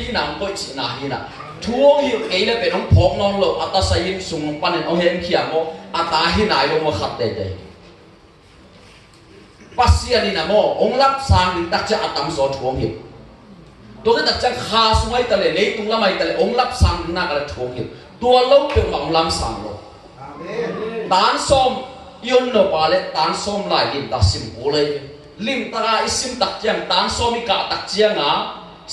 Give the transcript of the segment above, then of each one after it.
hi nang koi chi na hi na thuang hi ke le pe nong phok non lo ata sain sung panen o hem khia mo ata hi nai lo mo khat te te pasian ni na mo ong lap sang ni tak cha atam so thuang hi to ke tak cha kha sungai ta le nei tung lamai ta le ong lap sang na ka thuang hi tua lo pe ong lam sang lo amen tan som yon no pa le tan som lai lim ta sim ko le lim ta isim tak chiang tan som mi ka tak chiang a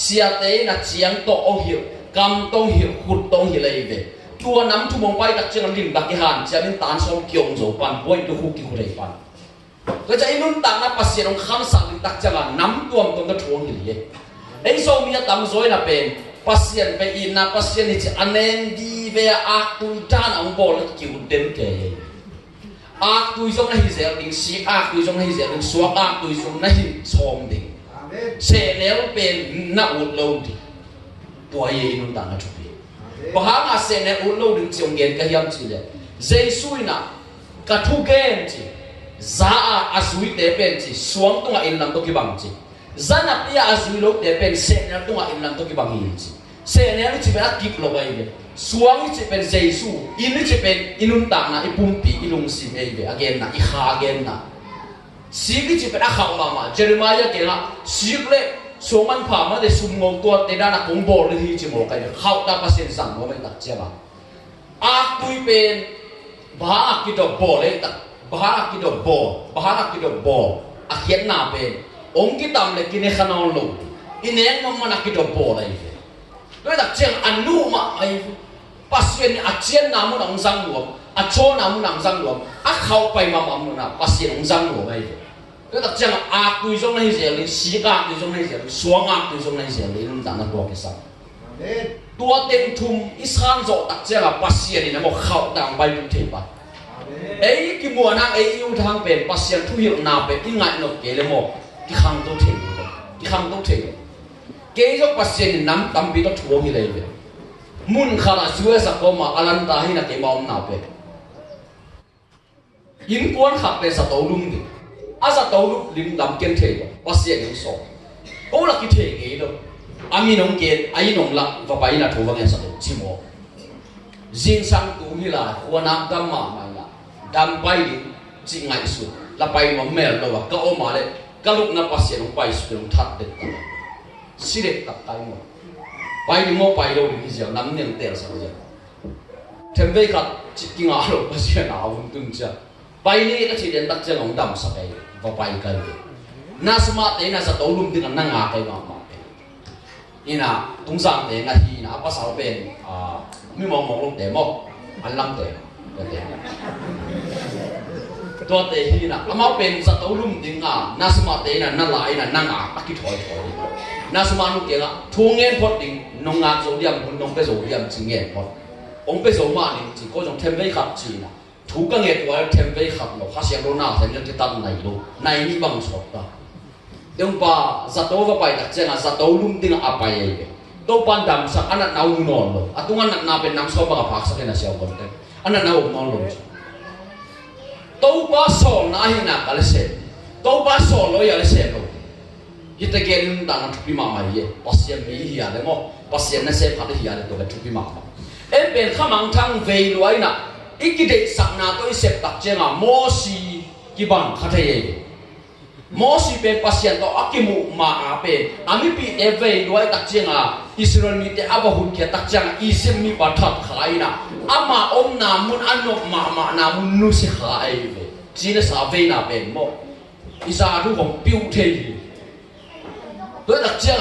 sia te na chiang to o hi kam tong hi khut tong hi le ve tua nam thu mong pai tak chiang lim tak ki han chia min tan som kyong zo pan poi tu khu ki khu le panก็จะอินุนต่างนับภาษาของคำสั่งตักจังน้ำตัวมันก็ทวงอยู่เลยไอ้โซมีตั้งโซยนับเป็นภาษาไปอินนับภาษานี่จะอันเนนดีเวียอักตุยจานองบอลกิวเต็มเกยอักตุยจงให้เสียดิ้งสีอักตุยจงให้เสียดิ้งสวกอักตุยจงให้ชมดิ้งเสแล้วเป็นนักอุดโลดิตัวเยอินุนต่างนับทุกปีพอหางาเสแล้วอุดโลดิ้งจงเงินก็ยังจีเลยเจสุยนะกระทุกเกนจีzaa azui te pen chi suang tunga in lam to ki bang chi zana pia azui lo te pen se na tunga in lam to ki bang hi chi se ne ni chi ba kip lo bai be suang chi pen jesu in chi pen inun ta na ipum pi ilung si ei be again na i kha again na si ki chi pen a kha ma jeremiah ke na si le soman pha ma de sum ngong to te da na kong bor hi chi mo kai khau ta pa sen sang mo mai tak che ba a tui pen ba ki to bo le tak bahana kido bo akhiat na pe ong ki tam le kine khanon lo ineng ma mana kido bo lai fe doi dak cheng anu ma ai pasien a chien na mu nang sang luom a cho na mu nang sang luom a khau pai ma ma mu na pasien ong sang luom ai fe doi dak cheng a tui jong nei je li si ka tui jong nei je li suang a tui jong nei je li num ta na bo ke sa amen tua ten thum isan zo tak cheng a pasien ni na mo khau dang bai tu the pa ấy cái mùa nắng ấy yêu thang bền bác sĩ thu hiệu nào bền cái ngại nó kể là một cái khang tốt thế cái cho bác sĩ nắm tầm bị nó thua như vậy muốn khá là xưa sao có mà alan ta hay là cái mong nào bền yến quan học về sao tàu lung đi sao tàu lung lim làm kiến thể bác sĩ những số có là cái thể cái đó ami nông kiến ai nông lạc và bảy là thua vào nghe sao chỉ một riêng sang cũng như là quan nam cam mà đam bay đi chỉ ngại xuống là bay mà mèo đâu cả ôm mà đấy cả lúc nào bác sĩ nó bay xuống nó thắt được cả xí đẹp tập tay mà bay đi mua bay đâu đi giờ nắm niềng tiền sao giờ thêm về cả chỉ kinh ngạc rồi bác sĩ nào cũng tung chưa bay đi cái chỉ đến đặt chân ông đầm sao cái và bay cái na smart đấy na sao tàu lum thì năng ngạc cái mà ina tung sang đấy na hi na bác sao bên mi mong mong lúc để mò anh lắm đểตัวเตหีนะอามาเป็นสัตว์ลุ่มดิงอ่ะน่าสมาเตนะน่าลายนะน่างอ่ะตักที่ถอยน่าสมานุเกงอ่ะทุ่งเงินพอดิงนงงานโซเดียมคนนงไปโซเดียมจริงเงินพอองไปโซมานี่จีก็จงเทมเวขับจีนะถูกกังเงินไว้เทมเวขับเราข้าเสียงโรน่าเสียงจะตัดไหนดูในนี่บังสดตาเดี๋ยวป้าสัตว์ว่าไปตักเจ้าสัตว์ลุ่มดิงอ่ะไปเลยตัวปันดำสักอันนั้นเอานอนเลยตุงอันนั้นน่าเป็นน้ำซอบังพักสักแค่นั้นเสียวคนเต็มอันนั้นเอานอนลงตัวป้าสอนน่าหินักอะไรเสร็จตัวป้าสอนเลยอะไรเสร็จเลยยิ่งแต่เกินต่างกันทุกปีมาใหม่เย่ภาษาไม่เหี้ยเลยมั้งภาษาเนี่ยเสร็จพัดเหี้ยเลยตัวกันทุกปีมาเป็นข้ามังทั้งเวรวยนะอีกกี่เด็กสักนาตัวอีเสร็จตักเจ้าโมสีกี่บังขัดเย่โมสีเป็นภาษาตัวอักขิมุมาเป็นอามิปีเอเวรวยตักเจ้าอิสราเอลมีแต่อาบหุ่นเกียตักเจ้าอิสมีปัทขายนะอามาอมนามุนอันนกมานามุนนุสิขายเวจีนสาเวนาเป็นโมอิสราทุกคนปิ้วเทียด้วยตักเจ้า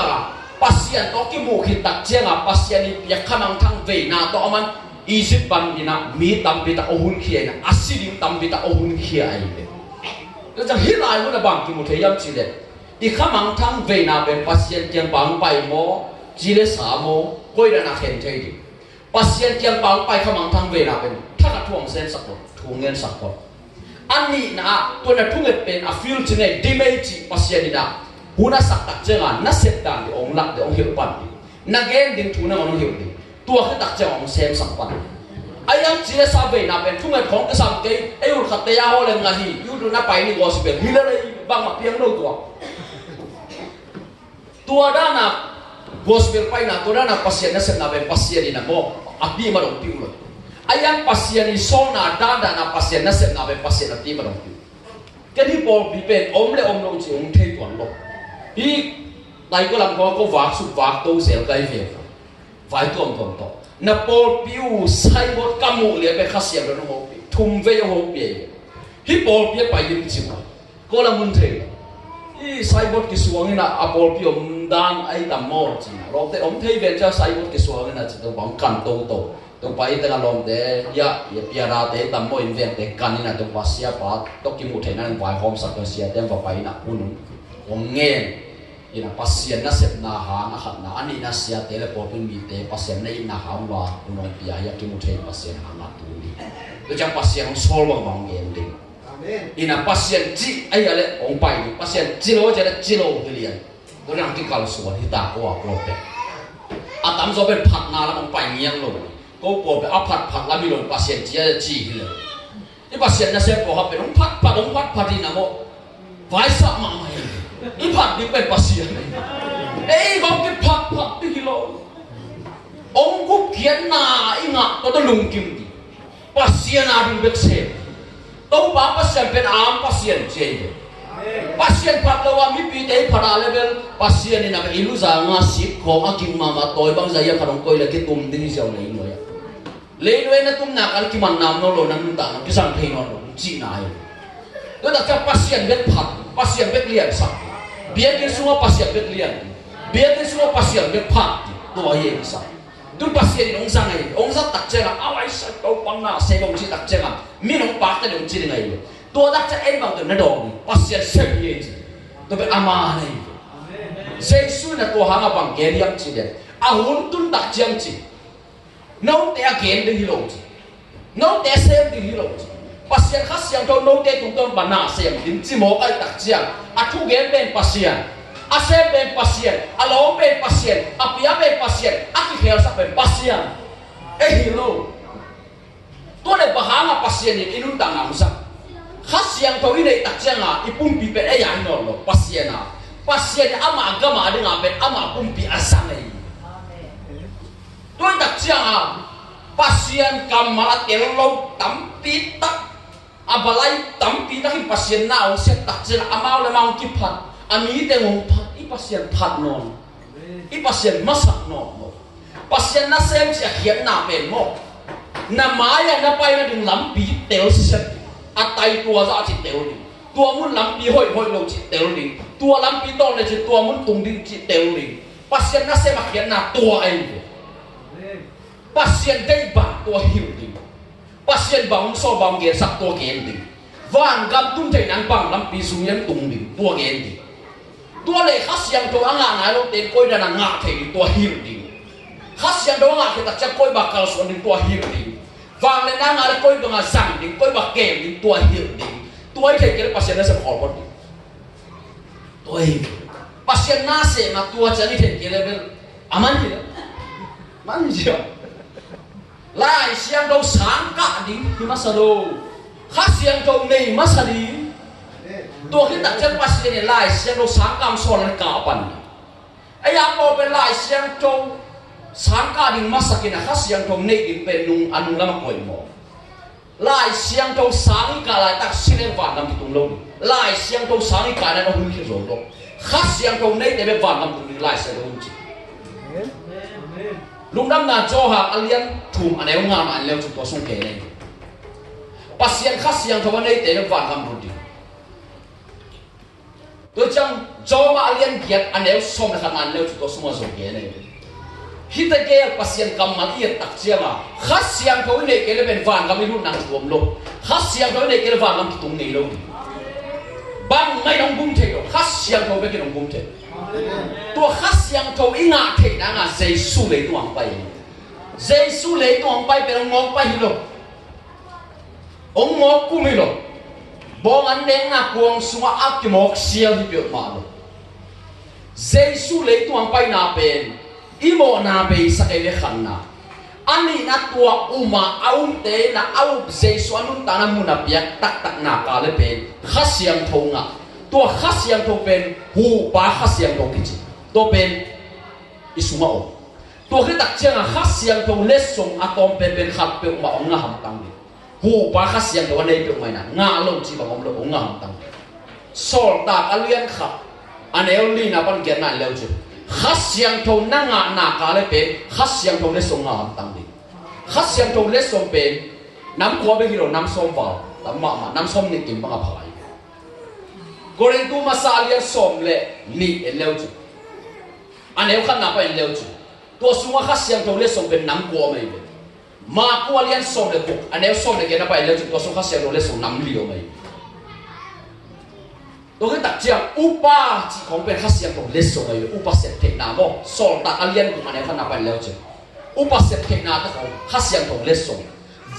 ภาษาตัวกิมุขิตักเจ้าภาษานี่อยากข้ามังทั้งเวนาตัวมันอิสิบันนี่นะมีตัมบิตาโอหุนเขียนะอาศิดิตัมบิตาโอหุนเขียไอเวแล้วจะฮิลายมันบางกิมุเทียมจีเลอีข้ามังทั้งเวนาเป็นภาษาเกียงบางไปโมจีเลสาโมก็ยังน่าเห็นเทียดีภาษาเกียงบางไปข้ามังทั้งเวนาเป็นถ้ากระท่วงเส้นสักคนท่วงเงินสักคนอันนี้นะตัวนั้นทุ่งเป็นอาฟิลจีเนี่ยดิเมจิภาษานี่นะหัวนักสักตักเจ้าน่ะเสพดังเดี๋ยวองค์หลักเดี๋ยวองค์หิวปั่นดินักเกณฑ์ดึงทุนน่ะมันหิวดิตัวขึ้นตักเจ้าองค์เซมสักปั่นไอ้ยังจีเลสาเวนาเป็นทุ่งของกษัตริย์เกย์ไอ้ยุขัดเตียเอาเลยงาฮียุดูน่าไปนี่วอสิเป็นฮิลเลยบางมาเพียงโลตัวด้านน่ะ gospel pai na to na pasien na sem na be pasien ina mo api ma dong piu lo ayang pasien ni so na da na pasien na sem na be pasien api ma dong piu cái đi bò bị bền ốm lại ốm lâu chỉ ốm thay toàn lộ đi đây có làm có vạc sụp vạc đâu sẽ cái việc phải tuồng to na bò piu sai bớt cam mũ liền bị khát xiêm rồi nó hộp thùng về hộp bể đi bò bị phải im chịu có làm muốn thay đi sai bớt cái xuống na à bò piu đang ai tầm mò chỉ rồi thế ốm thay về cho sai bớt cái xuống na chỉ tao bằng cắn tô tôi phải tên là làm để ya bia ra để tầm mồi invent để can này tôi phải xia把tôi kiếm một thế này vài hôm sau tôi xia đem vào phải na un ông nghe ina pasien na sep na ha na khat na ani na xia để là bỏ pin bị để pasien này na ha wa un bia ya kiếm một thế pasien ha na tu đi tôi chẳng pasien ông sol bằng nghe đi ina pasien chỉ ai là ông phải pasien chỉ lo chỉ là chỉ lo cái liền tôi đang cái câu số thì ta qua bé à tạm do bên phật na là ông phải nghiêng rồi cô bỏไปเอาผัดแล้วมีหลงpasien chỉ là chỉเลยนี่pasienน่ะเสพบอกเป็นองผัดที่น่ะโมไว้ซะมาใหม่อีผัดนี่เป็นpasienเอ้ยก็กินผัดที่กิโลองกุเขียนหน้าอีงะก็ต้องลุงกิมดิpasienน่ะเป็นเบกเซต้องบอกpasienเป็นอาม pasien เจpasienผัดแล้วว่ามีปีเตผัดอะไรเป็นpasienนี่น่ะเป็นอิลูซางาสิบของอากิมมาตอยบางใจยังขนมกอยเลยกินตุ่มดิ้งเสียวเลยเลยleluai na tumna kal ki man nam no lo nan ta ki sang thei no lo chi na ai do da ka pasien bet phat pasien bet lian sa bia ke suwa pasien bet lian bia ke suwa pasien bet phat to ye sa du pasien ong sang ai ong sa tak che la awai sa to pang na se ong chi tak che la mi nong pa ta dong chi ngai to da cha en bang to na do pasien se ye to be ama nei Jesus na to hanga bang ke riam chi de a hun tun tak chiang chi nấu té kiến đi hiểu chứ nấu té xem đi hiểu chứ pasien khác xem cho nấu té cũngต้องบรรณาxem đến chỉ một cái đặc chiang à thu kiến bên pasien à xem bên pasien à lỗ bên pasien à bia bên pasien à cái hiểu sao bên pasien ấy hiểu tôi này bảo hàng à pasien này inun tang nào sao khác xem cho cái này đặc chiang à ipum pi bên ấy anh nó pasien à mà agama đi ngà bên mà pum pi asang này tôi đặc chiang à pasien kamala tello tampi tak abalai tampi tak pasien nào sẽ đặc chiang amau le mau ki phat ami te ngong phat i pasien phat non i pasien masak non pasien na sem sia hian na ben mo na maya na pai na ding lam pi tel se atai tua za chi tel ni tua mun lam pi hoi lo chi tel ni tua lam pi tong le chi tua mun tung ding chi tel ni pasien na sem hian na tua ai pasien dei ba tua hiểu đi pasien bang so bang ge sak tua gen đi van gam tum thei nang bang lam pi su yan tung đi tua gen đi tua le khas yang to anga ngai lo te koi da na nga thei tua hiểu đi khas yang do nga ke ta cha koi ba kal so đi tua hiểu đi van le na nga koi ba nga sang đi koi ba ge đi tua hiểu đi tua thei ke pasien na se khol bot đi tua pasien na se ma tua cha ni thei ke le aman đi man gì lai siang đâu sáng cả đi thì mà sao đâu khác siang đâu này mà sao đi tôi khi đặt chân pasien này lai siang đâu sáng cam son lên cả bàn ai áp vào bên lai siang đâu sáng cả đi mà sao kia khác siang đâu này đi bên nung ăn lắm quậy mỏ lai siang đâu sáng cả lại tak xin em vàng làm tung lâu lai siang đâu sáng cả này nó hung khí rồi đâu khác siang đâu này để bên vàng làm tung lai siang đâu chi lúc năm nào cho hàng alien thùm anh em ngam anh leo chụp to sung kề này pasien khác siang thâu anh ấy để nó vàng làm rồi đi tôi chẳng cho mà alien kiệt anh em xôm là khăn anh leo chụp to sung sung kề này hít cái kia pasien cầm mà yên tắc chiang à khác siang thâu anh ấy cái là bên vàng cầm luôn nặng chuồng lô khác siang thâu anh ấy cái là vàng cầm tung này luôn bang ngay đồng bung thế rồi khác siang thâu cái đồng bung thế tua khát siang thâu ý ngạ thể đã ngạ Jesus lấy tuang bay Jesus lấy tuang bay bên ông ngọc bay rồi ông ngọc cũng rồi bong anh đen ngạ cuồng xuống áp cái ngọc siêu thì biểu mà rồi Jesus lấy tuang bay na bên imo na bên sa cái khăn na anh ấy na tua uma aum te na au Jesus anh ta na muốn na biak tak tak na cả lấy bên khát siang thâu ngạ tua khát siang thâu bên hu ba khát siang thâu cái gìตัวเป็น isunga o to khi tak chiang khas siang to lesong atom pen khat pe ma nga ham tang ni hu pa khas siang to nei pe mai na nga lo chi bangom lo nga ham tang sol ta alian kha anel li na pan gen na leo chu khas siang to na nga na ka le pe khas siang to lesong nga ham tang ni khas siang to lesong pe nam ko be hiro nam som ba tam ma nam som ni kim ba nga phai goren tu masalian som le ni leo chu anel khan na pa leo chu to sunga khas siang to lesong pe nam ko mai be ma ko alian som le buk anel som le gen na pa leo chu to sunga khas siang to lesong nam li o mai tôi cái đặc trưng upa chỉ không phải khắc sâu trong lịch sử này upa sẽ thế nào mà so ta alien của anh em phải nạp vào chứ upa sẽ thế nào đó không khắc sâu trong lịch sử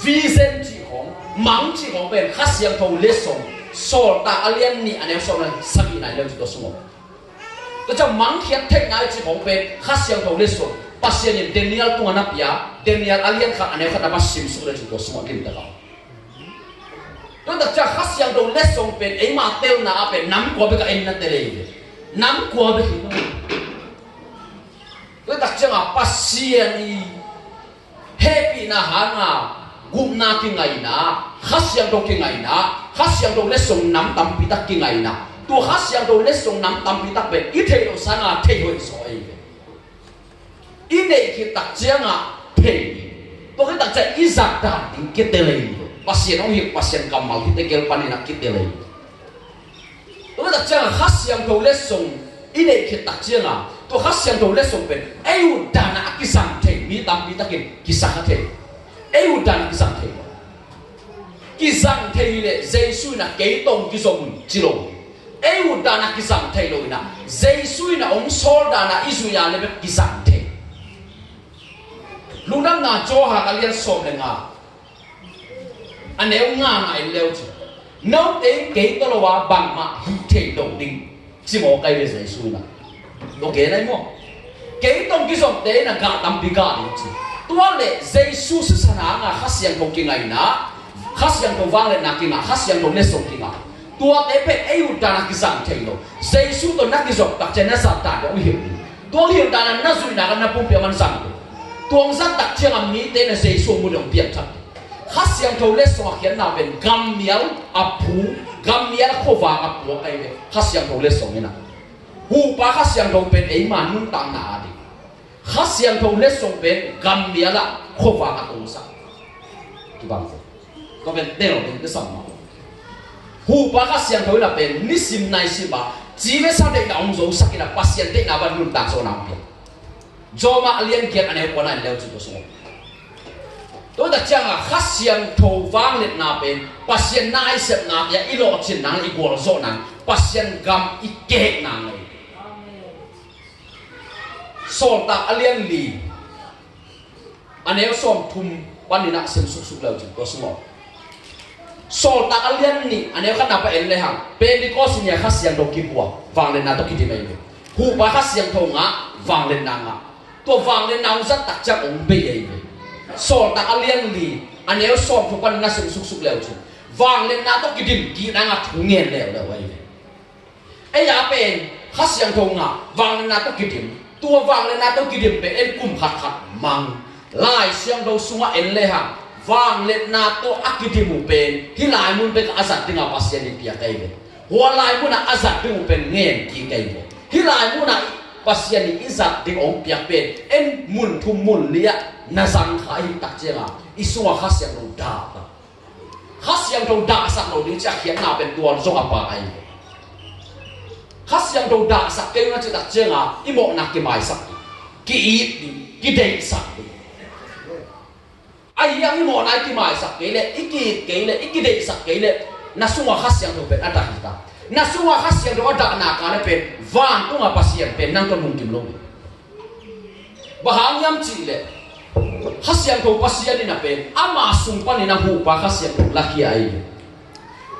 vision chỉ không mang chỉ không phải khắc sâu trong lịch sử so ta alien ni anh em so này sắp bị này lên chỉ đó số một tôi cho mang khiết thế nào chỉ không phải khắc sâu trong lịch sử pasien ni Daniel tu anak ya Daniel alien khác anh em phải nạp sim số lên chỉ đó số một kim đó tôi đặt ra khắc sâu trong lịch sử bên ấy mà tiêu na bên nắm qua bên cái em nó tê nắm qua bên cái tôi đặt ra pasien ni happy na hana gum na ki ngai na khắc sâu trong ki ngai na khắc sâu trong lịch sử nắm tâm pi tắc ki ngai na tôi khắc sâu trong lịch sử nắm tâm pi tắc bên ít thế đâu sang à thế hồi soi ít này khi đặt ra thế tôi cái đặt ra ít giặc ta tính kết tê pasien ông hiểu pasien kamal kita kêu panen nak kita lagi. Tôi đặt chân khát siang đầu lết sông, ini kita đặt chân tôi khát siang đầu lết sông bên, ayu dana kisah thề, mi tam mi takin kisah thề, ayu dana kisah thề le, Giêsu na kế tông kisah chilo, ayu dana kisah thề loi na, Giêsu na ông sol dana Israel le kisah thề. Lu nam na cho ha kalian som lenga. Anh em nga ngài leo chứ, nếu đến kế đó là bằng mà hữu thể đồng định, chỉ một cái về giải suy là, nó kế này mua, kế đồng cái dòng đấy là gạt đâm bị gạt đi chứ, tôi lệ giải suy sự sản ngà khát xiang đồng kinh ngày na, khát xiang đồng vang lên na kinh ngà, khát xiang đồng lên sông kinh ngà, tôi để bên ấy hụt đàn cái dòng thế lo, giải suy tôi nát cái dòng đặc trên nó sát tàn để hiểu, tôi hiểu đàn là nó suy na cái nó bung bia man sang, tôi rất đặc trên làm mỹ thế là giải suy một đồng biệt thật. khát siang thâu lết xoa khiến nào bên gam miel khô vàng áp buộc cái về khát siang thâu lết xoa như nào hu pa khát siang thâu bên ấy mà nung tang nà đi khát siang thâu lết xoa bên gam miel khô vàng áp tung sang cái bằng gì có bên đeo bên cái sòng mà hu pa khát siang thâu là bên nisim nai siba chỉ với sao đây là ông dâu sắc là pasien đây là ban nung tang số nào biết do mà liên kết anh em quan anh leo chỉ số tôi đã chăng là khát xiang thâu vang lên na bên pasien nai sep na ya ilo chin nang i gol zo nang pasien gam i ke nang ai sol ta alien li anel som thum panina sem suk suk lau chin ko sumo sol ta alien ni anel khana pa en le hang pe ni ko sin ya khát xiang do ki bua vang lên na to ki ti mai hu ba khát xiang thâu nga vang lên na nga to vang lên na rất tak chak ong be ai so ta alien li anel so phu pan na sum suk suk leo chu wang len na to kidim ki na nga thu ngen leo leo ai ya pen khát xiang thong nga wang len na to kidim tua wang len na to kidim pe en kum khat khat mang lai xiang do sunga en le ha wang len na to akidimu pen hi lai mun pe azat tinga pasien ni pia kai ve ho lai mun na azat tingu pen ngen ki kai ve hi lai mun na pasien ni izat ding ong pia pen en mun thu mun lia na sang khai tak chenga isua khát xiang do da khát xiang do da sak lo ding cha khian na ben tuan zo apa ai khát xiang do da sak ke na tak chenga imo na ki mai sak ki i ki dei sak ai yang imo na ki mai sak ke le iki dei sak ke le na sunga khát xiang do ben ada kita na sunga khát xiang do da na ka le pen van tu nga pasien pen nang to mung kim lo bahang yam chi le khát xiang thâu pasien ni na pen ama sumpan ni na hu pa khát xiang thâu laki ai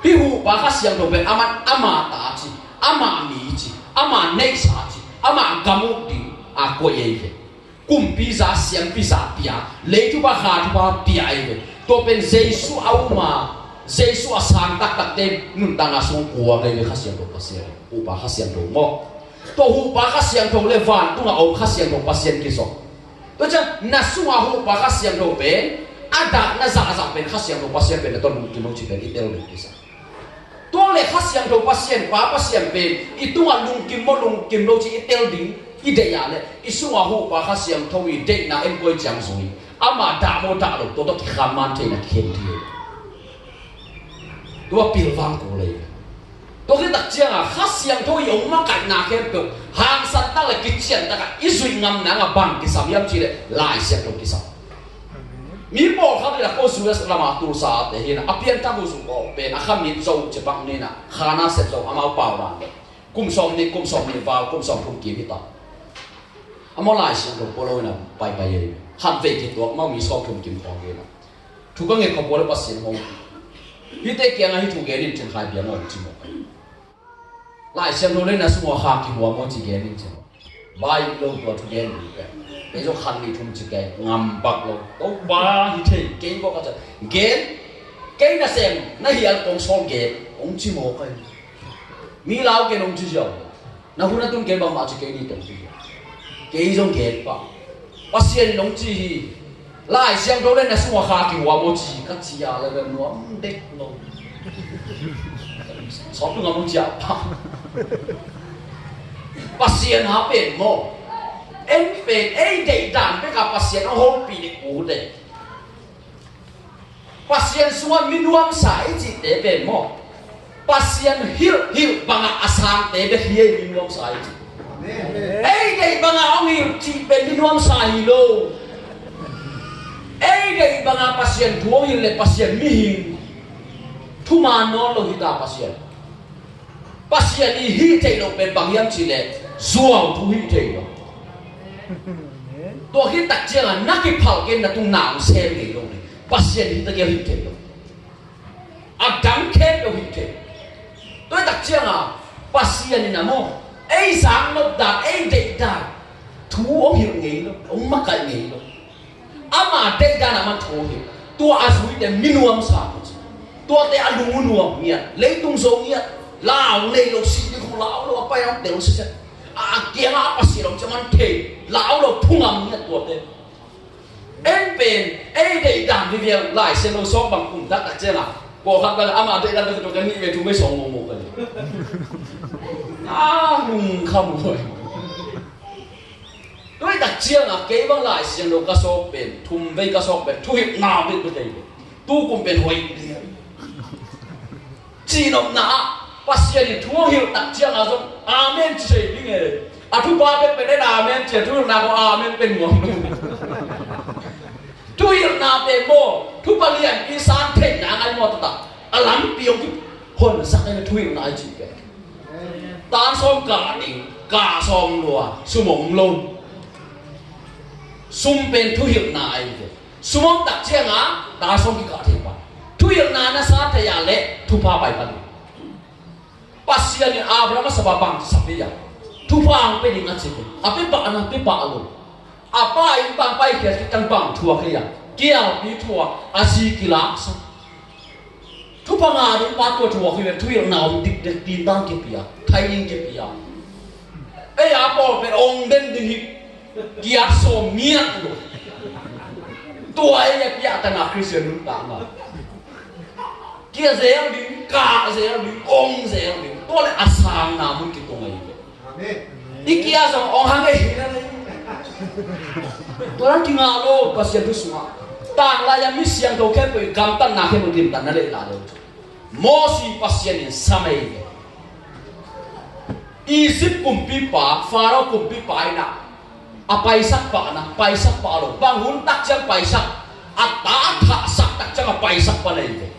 hi hu pa khát xiang thâu pen ama ta chi ama mi chi ama nei sa chi ama gamu di a ko ye ve kum pizza xiang pizza pia le tu ba kha tu ba pia ai ve to pen Jesu auma Jesu asang tak tak tem nun tanga sung kuwa ngai khát xiang thâu pasien hu pa khát xiang thâu mo to hu pa kha siang tho le van tunga om kha siang tho pasien ki so to cha na sunga hu pa kha siang tho pe ada na za za pen kha siang tho pasien pe to lu ki mo chi pe i tel le ki sa to le kha siang tho pasien pa pasien pe i tunga lung kim lo chi i tel ding i de ya le i sunga hu pa kha siang tho i de na en koi chang sui ama da mo da lo to ki kham man the na khen thi to pil wang ko le tôi cái đặc trưng à khát xiang thôi ông mà cảnh nào khen được hàng sắt ta lại cái chuyện ta cả ít suy ngâm nắng à bằng cái sắm yếm chi đấy lại xiang thôi cái sắm mi bỏ khát là cô suy là mà tu sa để hiện à biến ta bu sung có bên à khăm nhịn dầu chỉ bằng nên à khana sẽ dầu amo bảo ra cung som đi vào cung som cung kiếm hết ta amo lại xiang thôi cô lôi nè bay vậy hạt về cái tuổi mau mi so cung kiếm khó cái nè thu cái nghề không bỏ được bắt xiang không hi te kia ngay thu cái nên chân khai biển rồi chỉ một lại xem nó lên là số hàng kỳ hoa món chỉ cái này chứ, bài lâu tuổi thu cái này cái chỗ khăn đi thùng chỉ cái ngầm bạc lâu, đâu ba thì thế cái bao cái cái là xem nó hiện công son cái ông chỉ một cái mi lao cái ông chỉ giàu, nó hôm nay tôi cái bằng mà chỉ cái này tổng cái giống cái ba, bác sĩ ông chỉ lại xem nó lên là số hàng kỳ hoa món chỉ cái chỉ là cái nó đẹp lâu. Sao tôi ngắm chả pa, pasien hả bên mò, em bên ấy để đàn với cả pasien nó hôn bị đi cú đấy, pasien semua minum sai chỉ để bên mò, pasien hiểu bằng asam để bên hiê minum sai chỉ, ấy để bằng ông hiểu chỉ bên minum sai luôn, ấy để bằng pasien thua hiểu là pasien mihin, thu mà nó lo hita pasien ni hi thei lo pen bang yam chi le zuaw thu hi thei lo to hi tak chiang an na ki phau ken na tung naw sem ni lo ni pasien hi ta ke hi thei lo a dang khe lo hi thei to tak chiang a pasien ni na mo ei sang lo da ei de da thu ông hiểu nghĩ lo ông mắc cái nghĩ lo ama de da na man thu hi to a sui de minuam sa to te a lu nuam mia lấy tung zo mia lao này lộc xí đi không lao đâu apa yang đều sẽ kia apa sih lòng cuman thế lao đâu phung âm nhất tuột đấy em bên ấy để đảm vì việc lại xem đâu số bằng cùng tất cả chưa nào bộ khác là ama để làm được cái nghĩ về chúng mới sống một cái không rồi đối đặc trưng là cái bằng lại xem đâu cái số bên thùng với cái số bên thu hiệp nào biết cái gì tu cùng bên hồi chỉ nộp nã pasien ni thua hiểu đặc trưng là giống amen chỉ đi nghe thu ba bên đây là amen chỉ thu nào có amen bên ngoài thu hiểu nào bên mô thu ba liền đi san thế nào ai mò ta lắm biểu cái hồn sắc này thu hiểu nào chỉ cái tan xóm cả đỉnh cả xóm lúa sum mông lông sum bên thu hiểu nào ai sum mông đặc trưng á ta xóm cái cả thế mà thu hiểu nào nó sát thế à lệ thu ba bài văn pasien ni Abraham sebabang sapiya tupang pe ding ache ape ba na pe ba lo apa in bang pai ke kan bang thua khia kia bi thua asi kila sa tupang a ri pa to thua khia thu yang naw dik dik tin dang ke pia thai ning ke pia ai a po pe ong den ding hi kia so mia lo to ai ya pia ta na Christian nu ta ma kia dễ đi cả dễ đi ông dễ đi tôi lại asang nào muốn cái công này đi kia rồi ông hàng cái gì đấy tôi đang kinh ngạc luôn pasien tu semua tang lah yang misi yang kau kepo kam tan nak kepo tim tan nale lah lo mosi pasien yang sama ini Egypt kumpi pa Pharaoh kumpi pa ina apaisak pa na paisak pa lo bangun tak jang paisak ata tak sak tak jang paisak pa lagi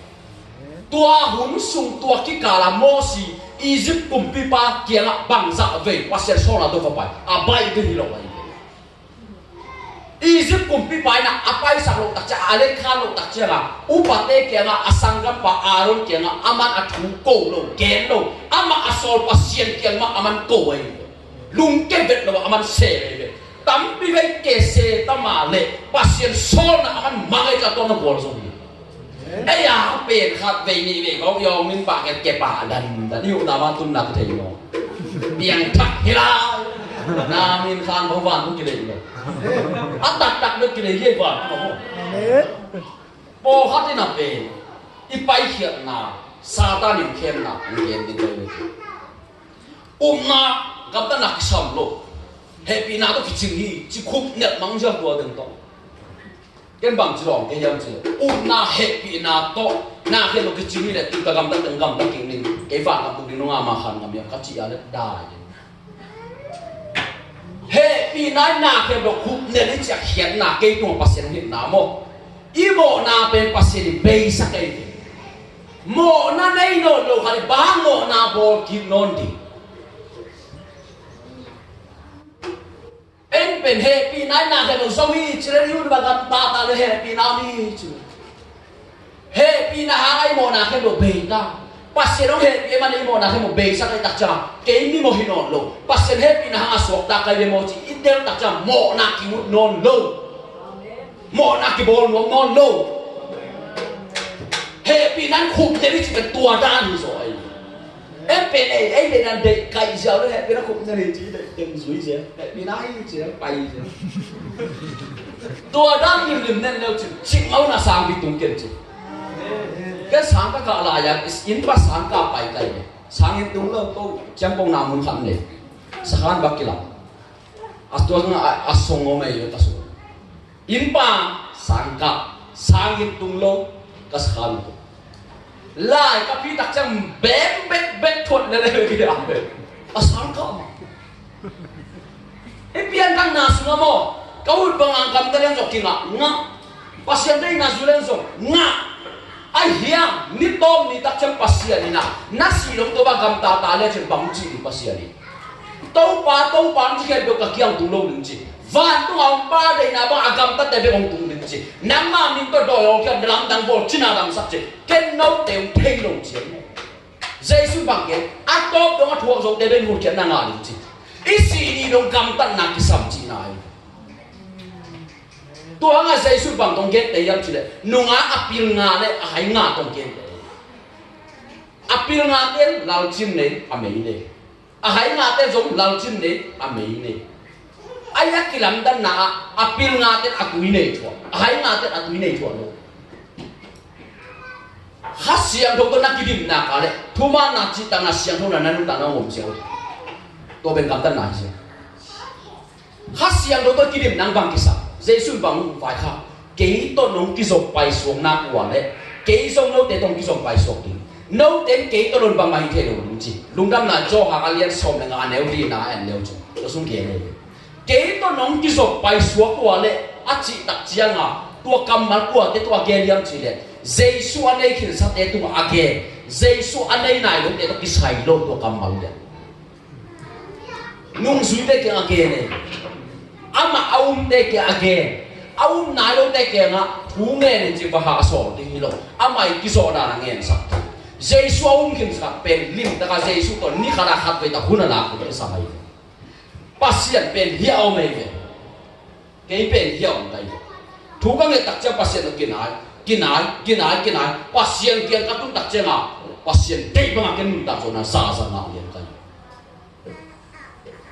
tua hun sung tua ki kala mosi Egypt kumpi pa kia ngak bangsa ve pasien sola do papai abai de hilo ai Egypt kumpi pa na apai sa lo tak cha ale khan lo tak cha la upate kia ngak asangam pa aron kia ngak aman athu ko lo gen lo ama asol pasien kia ngak aman ko ai lung ke vet lo aman se ve tam pi ve ke se tama le pasien sol na aman mangai ka to na bol so ai ya bên khác về nhị về có yêu mình bà cái bà đần đần yêu nào mà tuân nạp thầy nó tiếng thắc hila na min khan bông vàng cũng kêu rồi đặt đặt được kêu gì vậy bố hát đi nạp về ít bay khiết na sa ta niệm khem na niệm đi rồi na gặp ta nặc sầm lộ happy na đó cái chữ hi chỉ khúc nhật mang cho qua đừng to cái bằng chữ lòng cái样chữ na happy na to na cái cái chữ hi là chúng ta gặp ta từng gặp ta kinh nghiệm cái vạn gặp tụi nó mà khăn gặp các chị ở đây đài happy na cái độ khúc nhật đi chắc hiện na cái tuồng bác sĩ hiện na mo ibo na bên bác sĩ bay sắc cái mo na này nó lo cái ba mo na bol kịp non đi em bên happy nãy nào cái đồ sâu hi chỉ là yêu và gần ta ta là happy nào mi chứ happy là hai món nào cái đồ bể ta bác sĩ nó happy mà đi món nào cái một bể sao cái đặc trưng cái mi một hình nón luôn bác sĩ happy là hàng suộc ta cái một chỉ ít đeo đặc trưng món nào cái một nón luôn món nào cái bồn một nón luôn happyนั้นคุมจะได้เป็นตัวด้านอยู่สวยem bên này em bên này để cày giờ đó bên nó cũng như chỉ để đừng suy gì bên này chỉ là bay gì tua đang nhiều điểm nên đâu chỉ máu là sang bị tung kiện chứ cái sáng các cọ lại là in bắt sáng cả bay cày sáng in tung lâu tôi chẳng bông nào muốn khăn này sáng bắt cái lắm tua nó song ngô mày rồi ta số in ba sáng in tung lâu cái sáng lại các phi đặc trưng bét thuận lên đây cái nào vậy sáng không em biết đang nà xuống mà kau bằng ang cầm tay lên rồi ngã pasien đây nà xuống lên rồi ngã ai hiang nít tôm nít đặc trưng pasien này nà nát xì lông tôi bằng cầm ta lên trên bóng chỉ đi pasien này tàu pa chỉ cái được cái tung lâu đừng chỉ van tung ông ba đây nà bằng ang cầm ta để bị ông tung đừng chỉ nắm mà mình tôi đòi ông cái làm đằng bò chỉ nào làm sắp chỉ cái nấu đều thay đồng chiến Giêsu bằng cái ác tốt đó thuộc giống để bên hồn kiến năng nào chứ ít gì đi đồng cầm tận nặng cái sầm chỉ này tôi nghe Giêsu bằng đồng kiến để làm gì đấy nung á apil ngà đấy hay ngà đồng kiến apil ngà tên lao chim này mấy này hay ngà tên giống lao chim này mấy này ai ác cái làm đàn nà apil ngà tên akui này thua hay ngà tên akui này thua luôn hát xiang thâu tôi nãy kí điểm nà cả đấy, thu mà nãy chỉ tăng nãy xiang thâu là nãy lúc tăng nó ổn xíu, tôi bên cảm tân nãy xíu, hát xiang thâu tôi kí điểm nang bằng kí sao, Giêsu bằng phải khác, kí tôi nông kí dọc bay xuống nát quả đấy, kí dòng nấu để tông kí dọc bay xuống đi, nấu đến kí tôi luôn bằng máy thế rồi đúng chứ, lúc đó là cho hàng liên xóm là anh nấu đi nãy anh nấu chứ, tôi xuống kia này, kí tôi nông kí dọc bay xuống quả đấy, chỉ đặc chiang à, tôi cầm mặt quả để tôi kia liam chỉ đấy. Giêsu anh ấy khi sát để tung age, Giêsu anh ấy này lúc để tôi cái sai lỗi tôi cầm mal đấy, nung suy để cái age này, ama aum để cái age, aum này lúc để cái ngã, thú nghe nên chỉ phải hạ sổ đi lo, ama cái sổ đó là nghe sắc, Giêsu aum khi sát pen lim, ta cái Giêsu còn ní khả năng hát về ta hôn là cái sao vậy, pasien pen hiểu mấy vậy, cái pen hiểu cái, thú cái người đặc chất pasien nó cái này pasien kia các chúng ta chơi nào pasien đây bằng cái chúng ta cho nó xa nào liền cái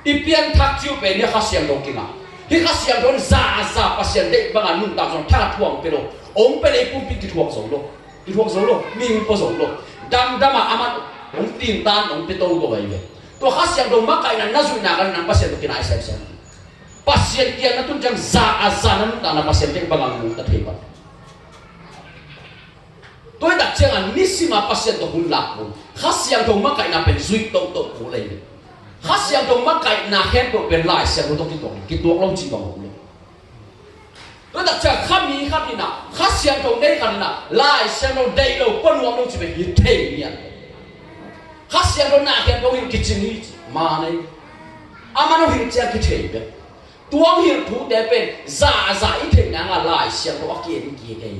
ipian thắc chiu về này pasien đâu kia nào khi pasien đó xa pasien đây bằng chúng ta cho thắc thuang pero ông bên này cũng bị thuang rồi mình có rồi đam mà amat ông tin tan ông bị tàu vậy to pasien đó mắc cái này nó suy nào cái này pasien đó kia này xem pasien kia nó chúng chẳng xa nó ta là pasien đây bằng chúng ta thấy vậy tôi đặt chân anh nisima pasien to hun lạc hun khát xiang thong mắc cái nào bên duy tông cũ lấy khát xiang thong mắc cái nào khen bộ bên lại xiang thong cái tuồng lâu chỉ bằng hồn tôi đặt chân khát đi nào khát xiang thong đây khát đi nào lại xiang thong đây đâu quân hoàng đâu chỉ phải hiến thế nhỉ khát xiang thong nào khen thong hiến cái chân đi mà này ama nó hiến cái thế đấy tuồng hiến thú để bên giả ít thế nào lại xiang thong kia cái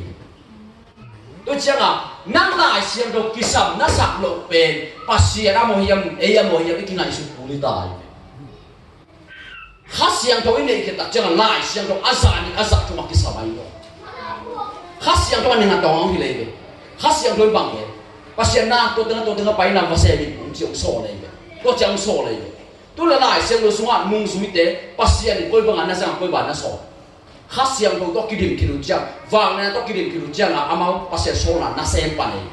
tôi chẳng à năng lại xem đâu kỳ sầm nó sạc lộ bền pasien amo hiam cái này sụp cú đi tài hát xem đâu này cái đặc chẳng lại xem đâu azan trong cái sầm ấy rồi hát xem đâu anh ngắt đòn thì lấy về hát xem đâu bằng cái pasien na tôi tengah bay nằm vào xe mình cũng chịu sổ lấy về tôi chẳng sổ lấy về tu la lai siang lo sunga mung sui te pasian koi bang ana sang koi ban na so khas siang to kidim kilu jang wang na to kidim kilu jang amau pasian so na sem pa nei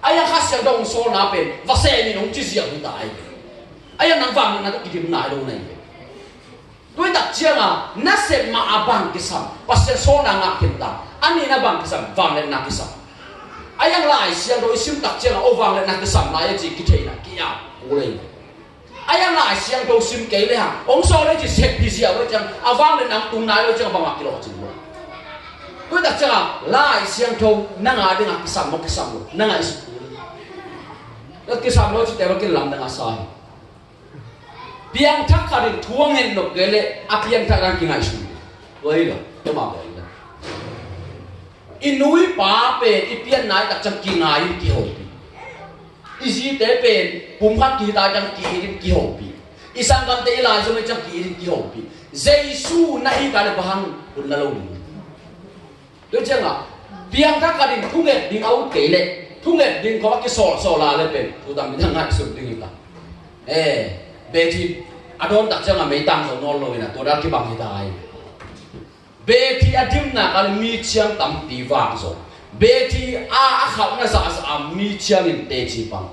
aya khas siang dong so na pen va se ni nong chi siang ni tai aya nang wang na to kidim na lo nei tôi đặt chiang na sem ma abang kisam pasian so na ngak kim ta ani na bang kisam wang le na kisam aya lai siang do sim tak chiang o wang le na kisam na ya chi ki thei na ki ya ko le aya lại siang đâu sim kế đấy hả ông so đấy chỉ xếp đi xìa với chăng vang lên nằm tung nái với chăng bằng mặt kilo chừng luôn tôi đặt chăng lại siang đâu năng ai đi ngạc cái sắm một cái sắm luôn năng ai cái sắm đó chỉ để cái làm năng ai sai biang thắc khá định thua nghen nộp cái lệ biang thắc đang kinh ngại xuống vậy rồi tôi bảo vậy đó in núi bá về in biang nái đặt chăng kinh ngại kỳ hội isi te pen pum khat ki ta jang ki hopi isang kam te la zo me jang ki hopi jesu na hi ka le bahang un la lo ni do chang a piang ka ka din thunget ding au ke le thunget ding ko ki so la le pen tu tam ding ngai su ding ta be thi adon tak chang a me tang so no lo na to da ki bang hi dai be thi adim na ka mi chiang tam ti wa so be thi a khau na za mi chiang in te chi pang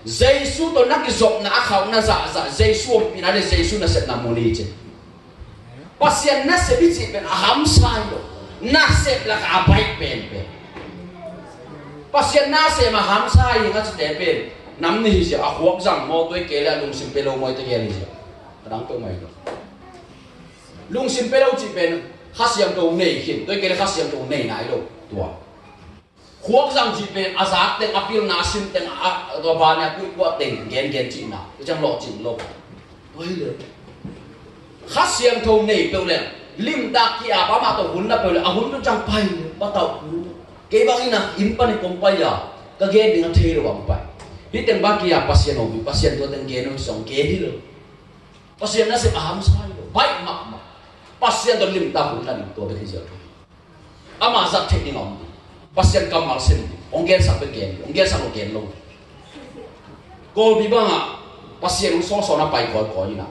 Jesu to nak zop na khau na za Jesu pina le Jesu na set na moni che pasien na se bi chi pen ham sai lo na se la ka bai pen pasien na se ma ham sai nga chi te pen nam ni hi se a huak jang mo toi ke la lung sim pe lo moi te ke ni se dang to mai lo lung sim pe lo chi pen khasiam to nei hin toi ke le khasiam to nei nai lo tua huak jang chi pen azak te apil na sim te to ba na ku ko te gen chi na chang lo chin lo toi le khasiam to nei pe le lim da ki a ba ma to hun na pe le a hun to chang pai ba tau ke bang ina in pa ni kom pai ya ka gen ding a the lo bang pai hi ten ba ki a pasien o bi pasien to ten gen no song ke hi lo pasien na se aham sai lo bai ma pasien to lim ta hun na ni to be ki ja ama zat the ni ngom pasien kamal sen ong gen sa pe gen ong gen sa lo gen lo ko bi ba nga pasien so na pai ko ina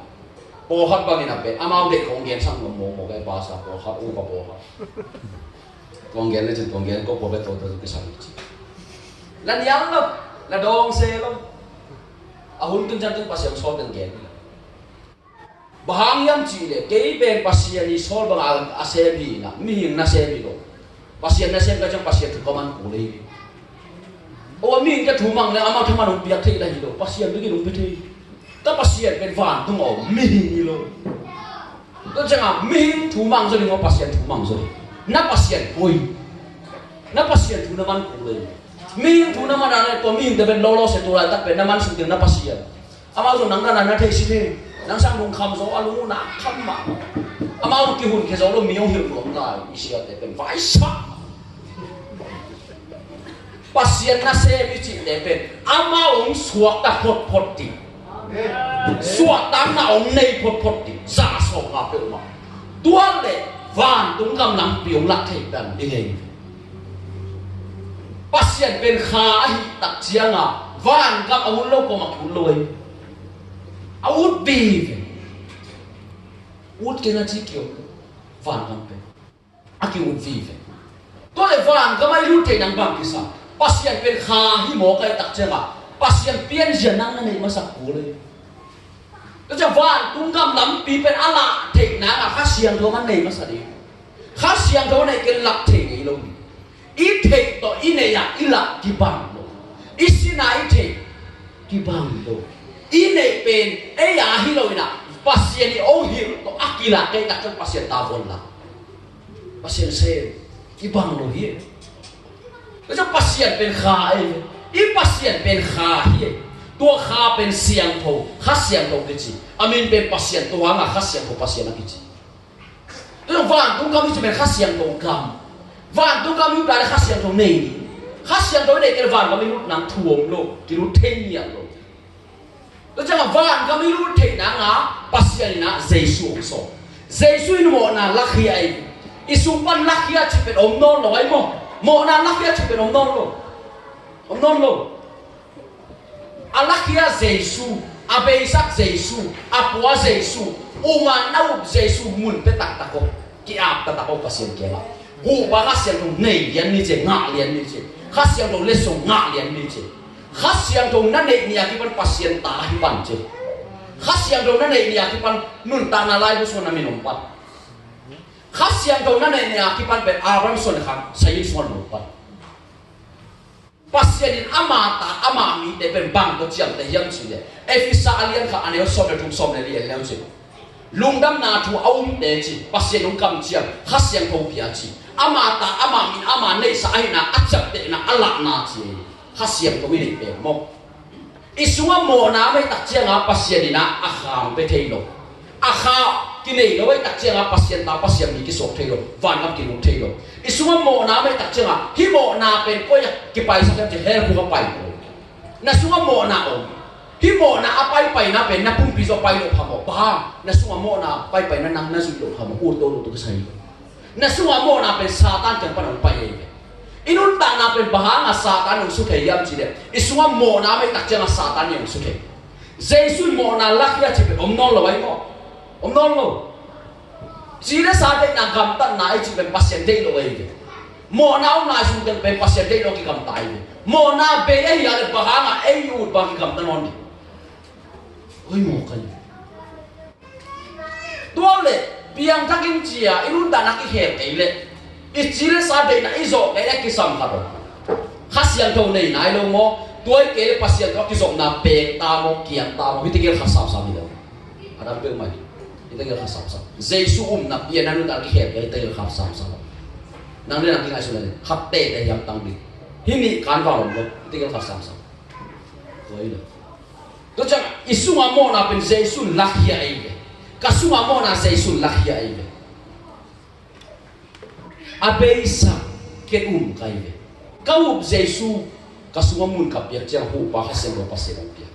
po hat bang ina pe amau de ong gen sang mo ga ba sa po hat u pa po ha ong gen le chen ong gen ko po be to ke sa chi lan yang lo la dong se lo ahun tun jan tun pasien so den gen bahang yang chi le ke ben pasien ni so bang a se bi na mi na se bi lo pasien na sem ka jang pasien ko man ko le o mi ka thu mang le ama thama no piak thei la hi lo pasien bi ki no bi thei ta pasien ben van tung o mi ni lo to jang mi thu mang zo ni mo pasien thu mang zo na pasien koi na pasien thu na man ko le mi thu na man na to mi de ben lo se to la ta ben na man su na pasien ama zo nang na thei si thei nang sang lung kham zo alu na kham ma ama ki hun ke zo lo mi yo hi lo la i sia te ben vai sa pasien na se bi chi te pen ama ong suak ta phot ti suak tam na ong nei phot ti sa so nga pe ma tuan le van tung kam lam piong lak thei dan ding ei pasien pen kha hi tak chiang van kam awun lo ko ma khun loi awut bi ut ke na chi kyo van kam pe aki ut vi ve to le van kam ai lu te nang bang ki sa pasien pen kha hi mo kai tak chiang pasien pian jian nang na nei ma sak ku le to cha van tung kam lam pi pen ala thei na kha siang tho man nei ma sa di kha siang tho nei ke lak thei ngai lo i thei to i ne ya i la ki bang lo i sina i thei ki bang lo i ne pen e ya hi lo ina pasien ni o hi to akila ke tak chang pasien ta von la pasien se i bang lo hi to cha pasien pen kha i pasien pen kha hi tua kha pen siang tho kha siang tho ke chi amin pen pasien to nga kha siang tho pasien na ki chi to van tung kam chi pen kha siang tho kam van tung kam yu da kha siang tho nei kha siang tho nei ke van ka mi lut nang thuom lo ki lut thei ya lo to cha van ka mi lut thei na nga pasien na jesu so jesu in mo na lakhi ai isu pan lakhi chi pen om non lo ai mo na lakhi chi pen om non lo alakia jesu abe sak Jesu apua Jesu uma nau Jesu mun pe tak tako ki ap ta tako pasien ke la hu ba ha siang dong nei lian ni je nga lian ni je ha siang dong le so nga lian ni je ha siang dong na nei ni aki pan pasien ta hi pan je ha siang dong na nei ni aki pan nun ta na lai bu so na minom pan ha siang dong na nei ni aki pan pe aram so na khang sai so no pan pasien amata amami de ben bang to chiang te yang chi de efisa alian kha aneo so de tum som le li leu chi lungdam na thu aum de chi pasien ung kam chiang kha siang tho pia chi amata amami ama nei sa ai na achak de na ala na chi kha siang to mi pe mo isua mo na mai tak chiang a pasien na a kham pe thei lo a kha ki nei lo wai tak chiang a pasien ta pasien ni ki sok thei lo van ngam ki lu thei lo isua mo na mai tak chiang a hi mo na pen ko ya ki pai sa ke he ku ka pai ko na sunga mo na o hi mo na apai pai na pen na pum pi so pai lo pha mo ba na sunga mo na pai pai na nang na su lo pha mo u to lo to sai na sunga mo na pen satan kan pa na pai ye inun ta na pen ba na satan su ke yam chi de isua mo na mai tak chiang a satan yang su ke Jesu mo na lak ya chi pe om non lo wai mo om non lo chỉ là sao đây là cầm tận này chỉเป็นpasien đây rồi vậy, mồ nào này chúng taเป็นpasien đây rồi cái cầm tay, mồ nào về ấy là được bahang à ấy u bang cái cầm tận on đi, ôi mồ cái, tua lệ, biang thắc kinh chia, ilu đã nak cái hệ lệ, ít chỉ là sao đây là ít rồi cái sắm khát rồi, pasien thâu này này luôn mồ, tua cái pasien đó cái giống na bèn ta mồ kian ta mồ, cái cái khát sắm sắm đi đâu, ada bèn mày. Kita kira khasam sam. Jesu na pia nanu tak kihep kita kira khasam sam. Nang dia nak kira sudah ni. Khate dah yang tangdi. Hini kan kau loh. Kita kira khasam sam. Tuai lah. Tu cak isu amo na pen Jesu lahia aye. Kasu amo na Jesu lahia aye. Abeisa ke kai. Kau Jesu kasu amun kapiak cang hu bahasa yang berpasir pia.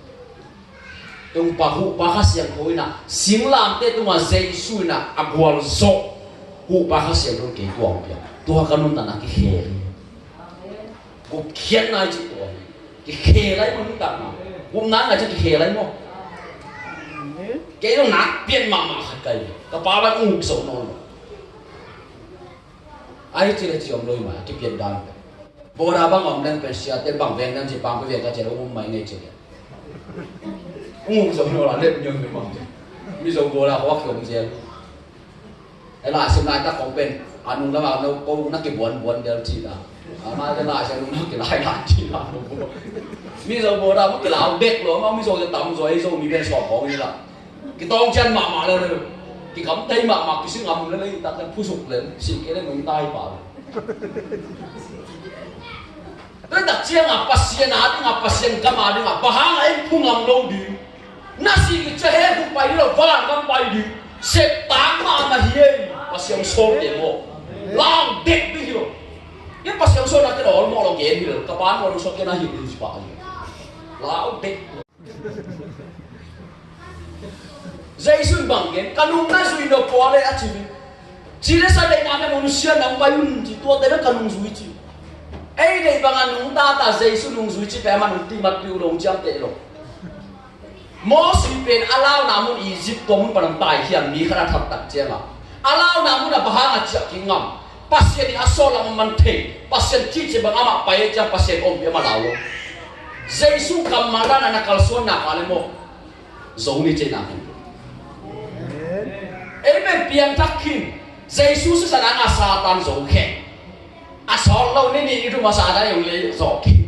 Tung pahu bahas yang kau ina singlam te tung Jesu na agwal zo hu bahas yang ke tuang pia tuah kanun tanah ke her ku kian na ji tuah ke her lai mun ta na ku na na ji ke her lai mo ke lo nak pian mama khat kai ka pa ba u so no ai chi le chi om loi ma ke pian dan bo ra bang om dan pe sia te bang ven dan ji bang pe ve ka che lo mai nei chi so no là lên nhưng mà bây giờ vô là hoa kiểu gì cái lại xem lại ta có bên anh nó vào nó cô nó cái buồn đều chỉ là mà cái lại xem nó cái lại chỉ là bây giờ vô là mất cái lão đẹp rồi mà bây giờจะtắm rồi rồi mình bên sọt có như là cái tông chân mà lên cái cắm tay mà cái xương ngầm nó lên ta cái phu sụp lên xịt cái lên mình tay vào cái đặc trưng à pasien à đi à pasien cam à đi à bahang ấy phu ngầm lâu đi nasi kita he ku pai lo valan kam pai di sep tang ma na hiei pasiang so de mo lang dek bi lo ye pasiang so na ke ol mo lo ge bi lo ka ban mo so ke na hi di pa lao dek Jesu bang gen kanung na sui no po le a chi chi le sa de na me manusia nang bayun chi to de kanung sui chi ai de bang anung ta Jesu nung sui chi pe ma nung ti mat piu long jam te lo Moses pen alau namun Egypt tomun panang tai hian mi khara thak tak chenga alau namun a bahanga cha kingam pasien asola man the pasien chi che bang ama pai cha pasien om pe ma lawo Jesu kamara na kalson na kale mo zo ni che na amen pian takin Jesu su sana nga satan zo khe asol lo ni tu masada yang le zo ki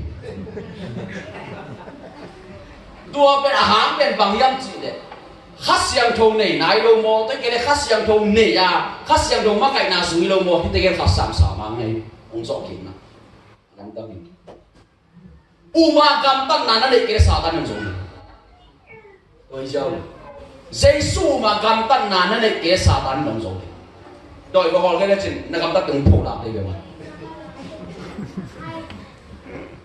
tua bên hàng bên bằng yam chỉ đấy khát xiang thâu này nai lâu mò tới cái này khát xiang thâu này à khát xiang thâu mắc cái nào suy lâu mò thì cái khát sạm sạm mang này ông rõ kiến na làm tao mình uma gam tan na này cái sa tan làm rồi ôi sao Jesu mà gam tan na này cái sa tan làm rồi đôi vào cái này chuyện nó gam tan từng phụ làm đây vậy mà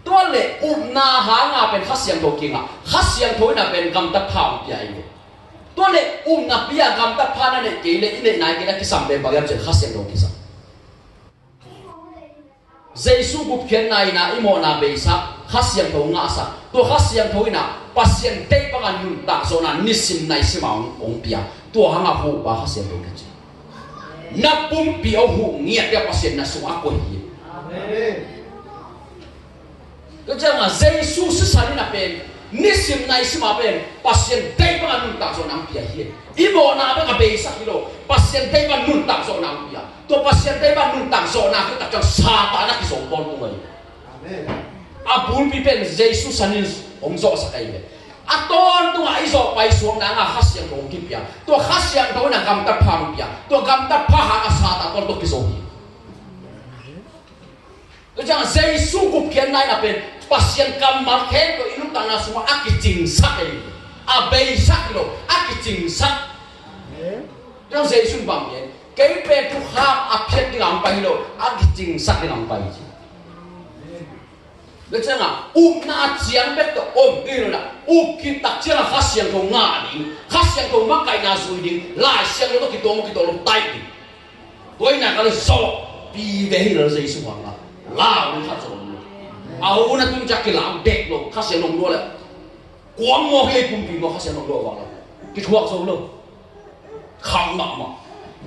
ตัวเล็กนาหางาเป็นข้าเสียงโตกิงอ่ะข้าเสียงโตน่ะเป็นกำตัดพามใหญ่ตัวเล็กนาเปียกำตัดพานั่นเองเกลี่ยอินเดียนายกินกิสัมเป็นบางอย่างเช่นข้าเสียงโตกิสัม Giêsu gục khen này na imo na beisa khát xiang thấu ngã sa tua khát xiang thấu na pasien tây bằng anh nun ta so na nisim này sim ông pia tua hanga hu ba khát xiang thấu cái gì na pum pia hu nghiệt dia pasien na sung aku hi cái chẳng là Giêsu sự sanh na pen nisim này sim pen pasien tây bằng anh nun ta so na pia hi imo na ba beisa kilo pasien tây bằng nun ta so na pia tua pasien tây bằng nun ta so na kita chẳng Satan na kisong bon tu ngai abul pipen Giêsu sanin ông zo sa kai aton tu ai zo pai suang na nga khasiang ko kipia to khasiang to na gam ta phang pia to gam ta pha ha sa ta ton to kiso hi to jang Giêsu gup khen nai na pen pasien kam ma khen to inum ta na suma akiting sa kai a bei sa lo akiting sa to Giêsu bang ye cái pe tu ham a phet ding ang pai lo akiting sa ding ang pai cái chẳng à na chiang bet to đi rồi là ki tak chiang là khát xiang cầu ngã đi khát xiang cầu mắc cái na suy đi lại xiang nó cái tổ lúc tay đi tôi này cái số bi về là gì xung quanh là nó khát rồi áo nó cũng chắc cái làm đẹp rồi khát xiang nông đua là quăng mò cái cùng bị mò khát xiang nông đua vào cái thuốc rồi luôn không mà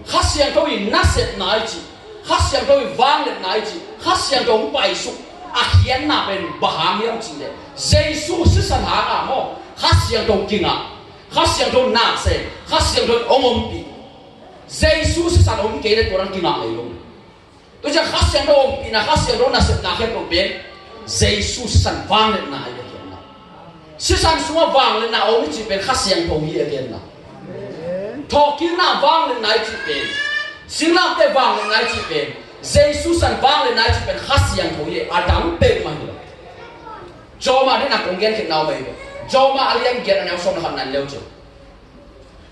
khát xiang cầu gì nát sệt nái chỉ khát xiang cầu vang lên nái chỉ khát xiang cầu bài sụp hiền na bên bahang yang chỉ đấy Giêsu sự sản hàng à mo khát xiang trong kinh à khát xiang trong na se khát xiang trong ông bị Giêsu sự sản ông kể đấy tôi đang kinh ngạc này luôn tôi chẳng khát xiang trong ông bị na khát xiang trong na se na khen trong bên Giêsu sự sản vang lên na vậy khen na sự sản số vang lên na ông chỉ bên khát xiang trong gì khen na thọ kinh na vang lên na chỉ bên sinh làm thế vang lên na chỉ bên Giêsu sản vang lên này chỉเป็นkhát xiang thấu ye Adam pe mà hiểu cho mà đến là công gen hiện nào vậy cho mà aliang gen anh em xong là hẳn năn leo chứ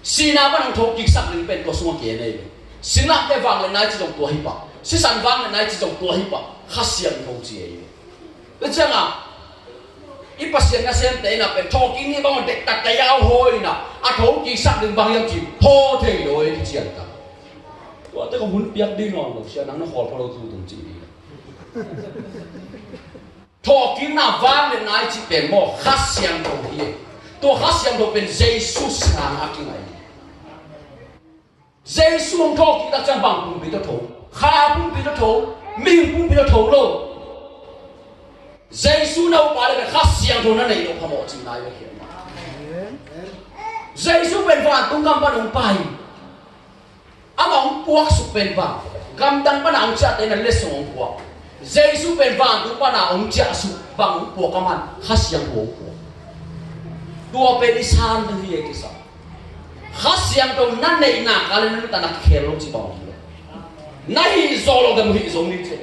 xin nào bạn thấu kịch sắc lên bên tôi xuống kia này xin làm cái vang lên này chỉ dùng tua hiệp xin sản vang lên này chỉ dùng tua hiệp khát xiang thấu gì vậy thế chứ à ít bác sĩ nghe xem thế nào bên thấu kinh như bao nhiêu đặt cái áo hôi nè thấu kịch sắc lên vang yang chỉ thô thể rồi cái chuyện đóว่าแต่ก็หุ่นเปียกดีนอนหรอกเชียนังนครพอเราดูตรงจีทอกินหน้าว่างเลยนายจีเป็นหม้อฮัสเซียงตรงนี้ตัวฮัสเซียงตรงเป็นเยซูสนางอากิไงเยซูทอกินตะจังบังปุ่มปีตะโถข้าปุ่มปีตะโถมิ่งปุ่มปีตะโถโลเยซูน่าอุปาเลยฮัสเซียงตรงนั้นในโลกพม่าจีนายไปเขียนมาเยซูเป็นฝ่ายตุ้งกำปั้นองไปông buộc sụp bên vàng gam đăng bắt ông chặt đến là lết xuống ông buộc Giêsu bên vàng cũng bắt ông chặt sụp vàng ông buộc cái mặt khát xiang buộc tua bên đi san được gì cái sao khát xiang trong năn nỉ nà cái này ta nát khéo lắm chỉ bảo này do lo cái mũi giống như thế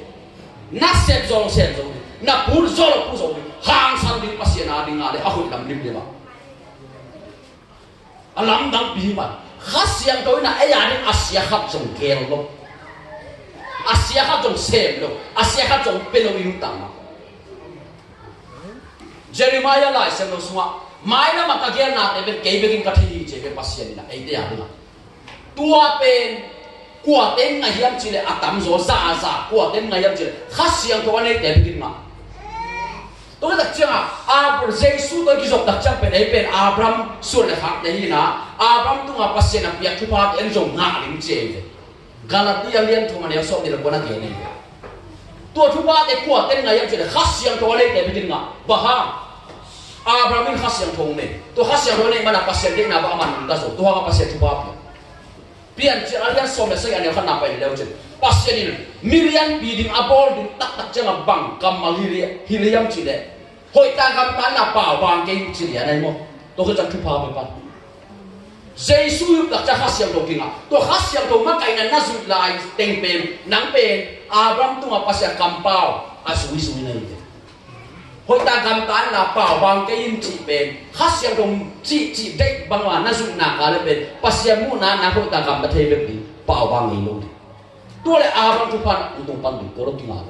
nát xếp do lo xếp giống như nát bún do lo bún giống như hàng sang đi bắt xiang à đi ngã để áo làm lim đi mà làm đăng bí mà khát xiang tôi na ai anh Asia khát trong kêu luôn Asia khát trong xem luôn Asia khát trong bên ông yêu tặng Jeremiah lại xem luôn xóa mai na mà cái na để bên kể bên cái gì chế bên Asia này ai đấy à tua bên qua tên ngày hiếm chỉ là Adam rồi giả qua tên ngày hiếm chỉ là khát xiang tôi này để bên nào tôi đặc trưng Abraham Giêsu tôi kêu dọc đặc trưng bên ấy bên Abraham xuân là khác đấy na Abraham tu ngapa sen na piak tu pa en jong nga lim che Galatia lian tu man yaso ni la kona ke ni tu tu pa te kwa ten nga yam che khas yang to le te bidin nga baha Abraham khas yang thong ne tu khas yang ne mana pasien de na ba man ta so tu ha pasien tu pa pian che alian so me se an khana pa leo che pasien ni million bidin abol din tak tak che bang kamal hiliam chi de hoi ta gam ta na pa bang ke chi ya nai mo to ko chak tu pa ba Giêsu đặt ra khát xiang đầu kinh à, tôi khát xiang đầu mắc cái này nó rụt lại tình bền nắng bền Abraham tu mà pasien cầm bao suy này hồi ta cầm tán là bảo bằng cái in chỉ bền khát xiang đầu chỉ đấy bằng là nó rụt nặng cả lên bền pasien mu na hồi ta cầm bát thề bền bảo bằng gì luôn tôi lại Abraham tu pan untung pan được tôi kinh à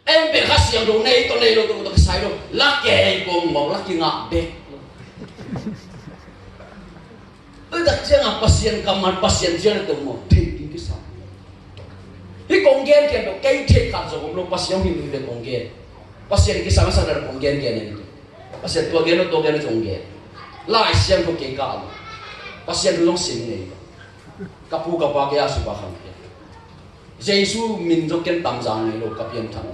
em bền khát xiang đầu này tôi này tôi sai rồi lắc kề cùng một lắc kinh à bền tôi đặt chân là pasien kamar pasien chân itu mau tinggi kisah. Hi kong gen ken do kai the khat zo lo pasien hin le kong gen pasien ki sama sa kong gen ken ni pasien to gen jong gen lai siang ko ke ka pasien lu long sin ni kapu ka pa ke asu ba kham Giêsu min zo ken tam jang ni lo kapian thang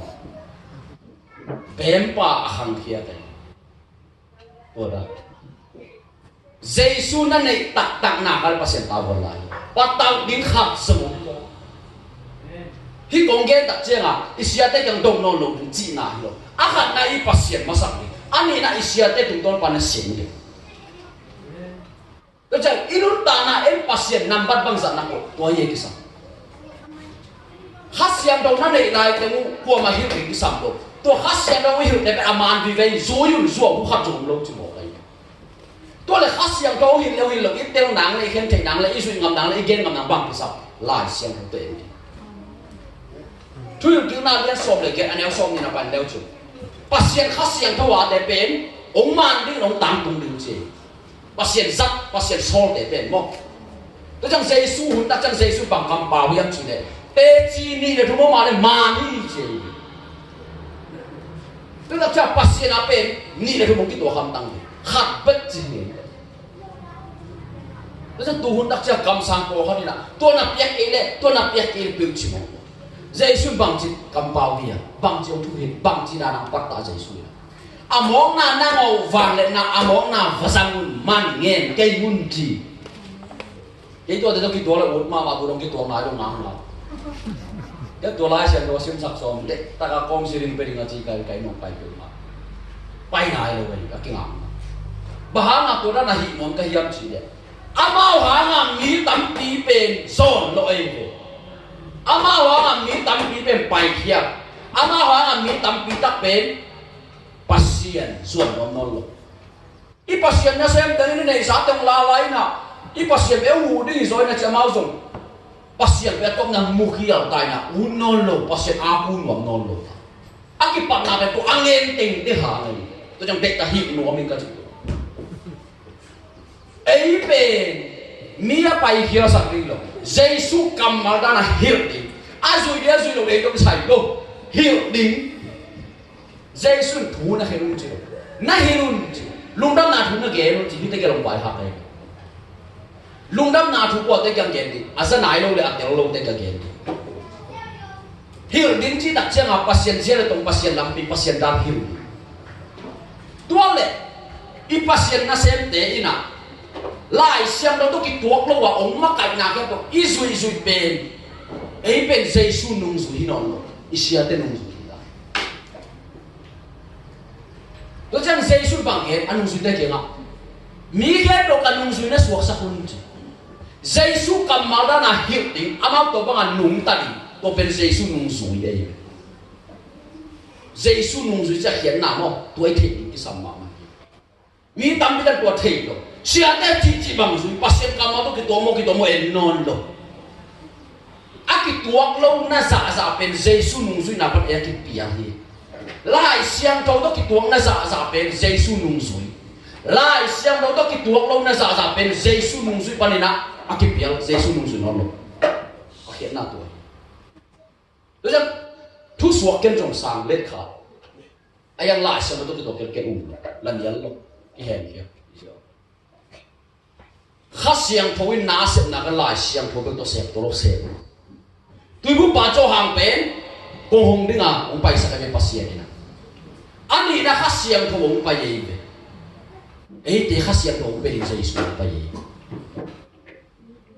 bem pa khang khia kai ora Giêsu na nei tak na kal pasien ta bon lai patang ding khap semu hi kong gen tak chenga isia te kang dong no lo ji na lo akhat na i pasien masak ni ani na isia te tung ton pan sin ni to chang inun ta na em pasien number bang za na ko to ye ki sam hasiam dong na nei lai te mu ko ma hi ki sam do to hasiam dong hi te aman vi ve zo yun zo bu khat zo lo chi mo kai to le hasiam dong hi lo i tel nang le khen thei nang le i sui ngam nang le i gen ngam nang bang ki sam lai siam te ni Tuy nhiên na liên xóm lại cái anh em xóm như là bạn leo chụp, pasien khasian thua để bên, ông man đi ông tam tung đường gì, pasien zat pasien sol để bên mốc, tôi chẳng dây su hun ta chẳng dây su bằng cầm bảo hiểm chỉ để, tê chi ni để chúng mà để man đi gì, tôi đã chắc pasien ở bên ni để chúng cái tổ ham tăng, khát bất gì, tôi chẳng tu hun ta chắc cầm sang cổ hơn là, tôi nạp yết cái này, tôi nạp yết cái biểu chỉ mong. Giêsu bằng chỉ cầm bao bia, bằng chỉ ông thu hiện, bằng chỉ là nằm bắt ta Giêsu. Among na ngầu vàng lên na among na vasang man ngen cây mun chỉ. Cáiตัวเดี๋ยวกี่ตัวเลยอุดมาตัวกี่ตัวมาตรงนั้นละเดี๋ยวตัวลายเสียงตัวซิมสักสองเด็กตากากองสิรินไปดิ่งจีกันไก่นกไปเกิดมาไปไหนเลยเว้ยก็กิ่งอ่างบ้านอ่ะตัวนั้นน่ะหิมอนก็หิมจีเนี่ยอามาหางอ่ะมีตั้มปีเป็นโซนลอยเว้ยอามาหางอ่ะมีตั้มปีเป็นไปเขียบอามาหางอ่ะมีตั้มปีตักเป็นpasienส่วนของนรกอี pasien นะเซมแต่นี่ในสาตงลาไลนะอี pasien เอวูดีซอยนะจะมาส่ง pasien เบตงนังมุขีเอาตายนะอุนนรก pasien อาบุนของนรกอากิปันนาเป็นตัวอังเงินติงที่หาเลยตัวจังเด็กตาหิบนัวมีกันจิตไอ้เป็นมีอะไรเฮียสักทีหรอเยซูกำมาด้านหิบดิอาจุยเดียจุยเราเด็กต้องใส่โลหิบดิGiêsu thu na herun chi na herun chi lungdam na thu na gerun chi te gelong bai ha kai lungdam na thu ko te kyang gen di asa nai lo le atel lo te ka gen di hil din chi tak chang a pasien je tong pasien lampi pasien dam hil tuale I pasien na sem te ina lai siam do to ki tuak lo wa ong ma kai na ka to I zui pen ei pen Giêsu nung zui non lo I sia te nung tôi chẳng Giêsu bằng cái anh nung suy kia ngạ, mi cái đồ anh nung suy nó suộc sắc hơn chứ, Giêsu cầm máu đó là hiệu tính, ám tôi bằng anh nung tadi, tôi bên Giêsu nung suy đây, Giêsu nung suy chắc hiện nào mà tôi thấy cái sắm mà, mi tâm bị tôi thấy rồi, xia đây chỉ bằng suy, pasien cầm máu tôi cái tôi em non rồi, cái tuak lâu na giả bên Giêsu nung suy nào bắt em cái bia gì. Lai siang trâu đó cái tuồng na giả bên Giêsu nung suy, lai siang trâu đó cái tuồng lâu na giả bên Giêsu nung suy pan na, cái biếng Giêsu nung suy nó luôn, hiện na tuổi, tôi rằng thu suộc kiến trong sang lết khá, ai yang lai siang trâu cái tuồng cái lần nhớ luôn, cái hèn kia, khát siang trâu in na xem na cái lai siang trâu cái tôi lo xem, tôi muốn bán cho hàng bên, công hùng đi ngà, ông bay sang cái pasien này. Anh đi đã khát xiang thâu ông bay gì vậy? Ấy thì khát xiang thâu ông bay gì xuống bay gì?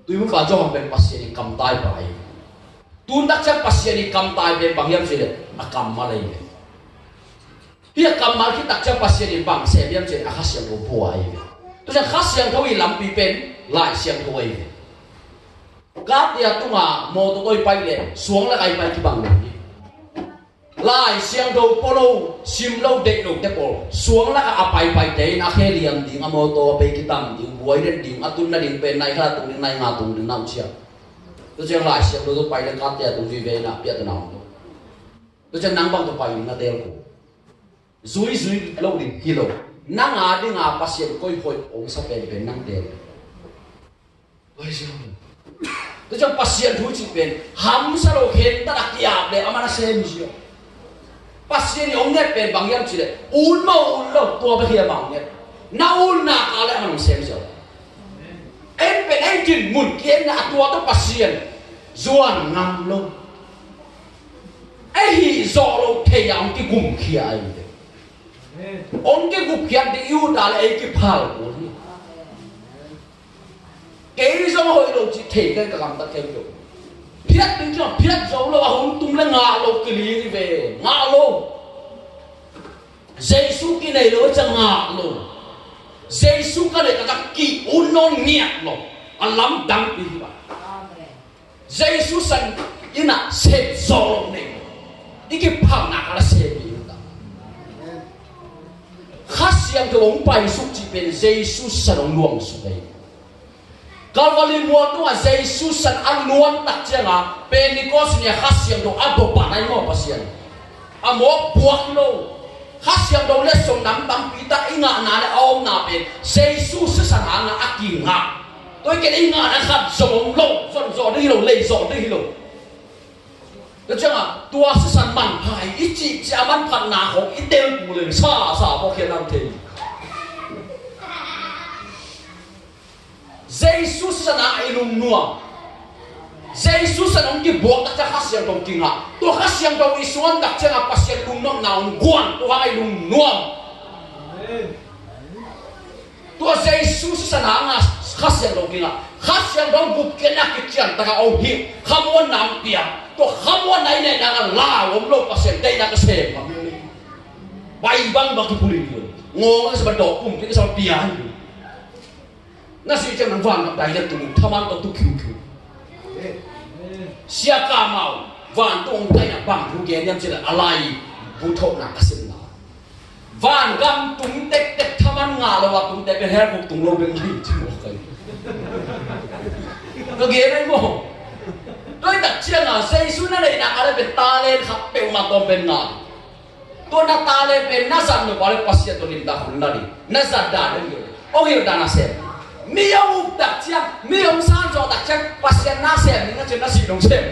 Tôi muốn bảo cho ông bay pasien cầm tay bay. Tôi đã chắc pasien cầm tay bay bằng yếm gì đấy? À cầm mà lấy vậy. Hiện cầm mà khi đặt chắc pasien bằng xe yếm gì? À khát xiang thâu bùa vậy. Tôi chắc khát xiang thâu làm pi pen lại xiang thâu vậy. Các dia tu mà mô tô tôi bay lên xuống là cái bay cái bằng này. Lai siang do polo sim lo dek lo te pol suang la ka apai te na khe liam ding amo to pe kitam ding buai den ding atun na ding pe nai kha tung ding nai nga tung ding nam chia to chang lai siang do pai le ka te tung vi ve na pia ta naw to chang nang bang to pai na tel ko zui lo ding hilo na nga ding a pasien koi hoi ong sa pe nang tel oi siang tôi trong pasien thui chỉ bên ham sa lo khen ta đặc kiap để amana xem gì pasien ông nghe bên bằng yam chỉ để un lo tua bây giờ bằng nghe na un na cả lại amana xem gì em bên anh chỉnh muốn kia na tua to pasien zuan ngam lo ai hi zo lo thầy ông cái gum kia ai ông cái gum kia thì yêu đã lại cái phal của cái do hội đồ chỉ thể cái cảm ta kêu kiểu biết tính chưa biết dấu lo không tung lên ngã lo cái lý về ngã lo Giêsu cái này nó chẳng ngã lo Giêsu cái này các kỳ un non nhẹ lo anh lắm đắng đi vậy Giêsu sang như là xếp gió này cái phẳng nạc là xếp đi đó khác xem cái ông bài xúc chỉ bên Giêsu sang ông luồng xuống đây Calvary muat tu Yesus san anuan tak cenga Pentecost ni khasiam do abo panai mo pasien amo buak lo khasiam do le som nam tam pita inga na le om na pe Yesus san anga akinga tôi cái inga na khat som lo son zo đi lo le zo đi lo cái cenga tua san man pai ichi chi aman phan na ho itel pu le sa bo khian nam the Giêsu sa na ilum nuam Giêsu sa nong ki buak ta khasiam tong kinga to khasiam tong isuan dak chenga pasien lum nom naun guan to ha ilum nuam to Giêsu sa na nga khasiam tong kinga khasiam tong bup kena ki chian ta ka au hi khamon nam pia to khamon nai ne na la om lo pasien dai na ka se bai bang ba ki pulin ngong sa ba do kum ki sa pia nasi jangan van nak daya tu taman tu kiu siapa mau van tu orang daya bang rugi yang jadi alai butuh nak kasih nak van gam tu tek taman ngalau waktu tek her buk tu lo beng ni cuma kali kegene mo tôi đặt chiang à Giêsu nó này nak ada betalen khap pe umat tu benar tu nak talen pe nazar no balik pasien tu lim dah hundari nazar dah ni oh hiu dah nasib mi ông đặc chiang mi ông san cho đặc chiang pasien na xem ni na chen na si dong xem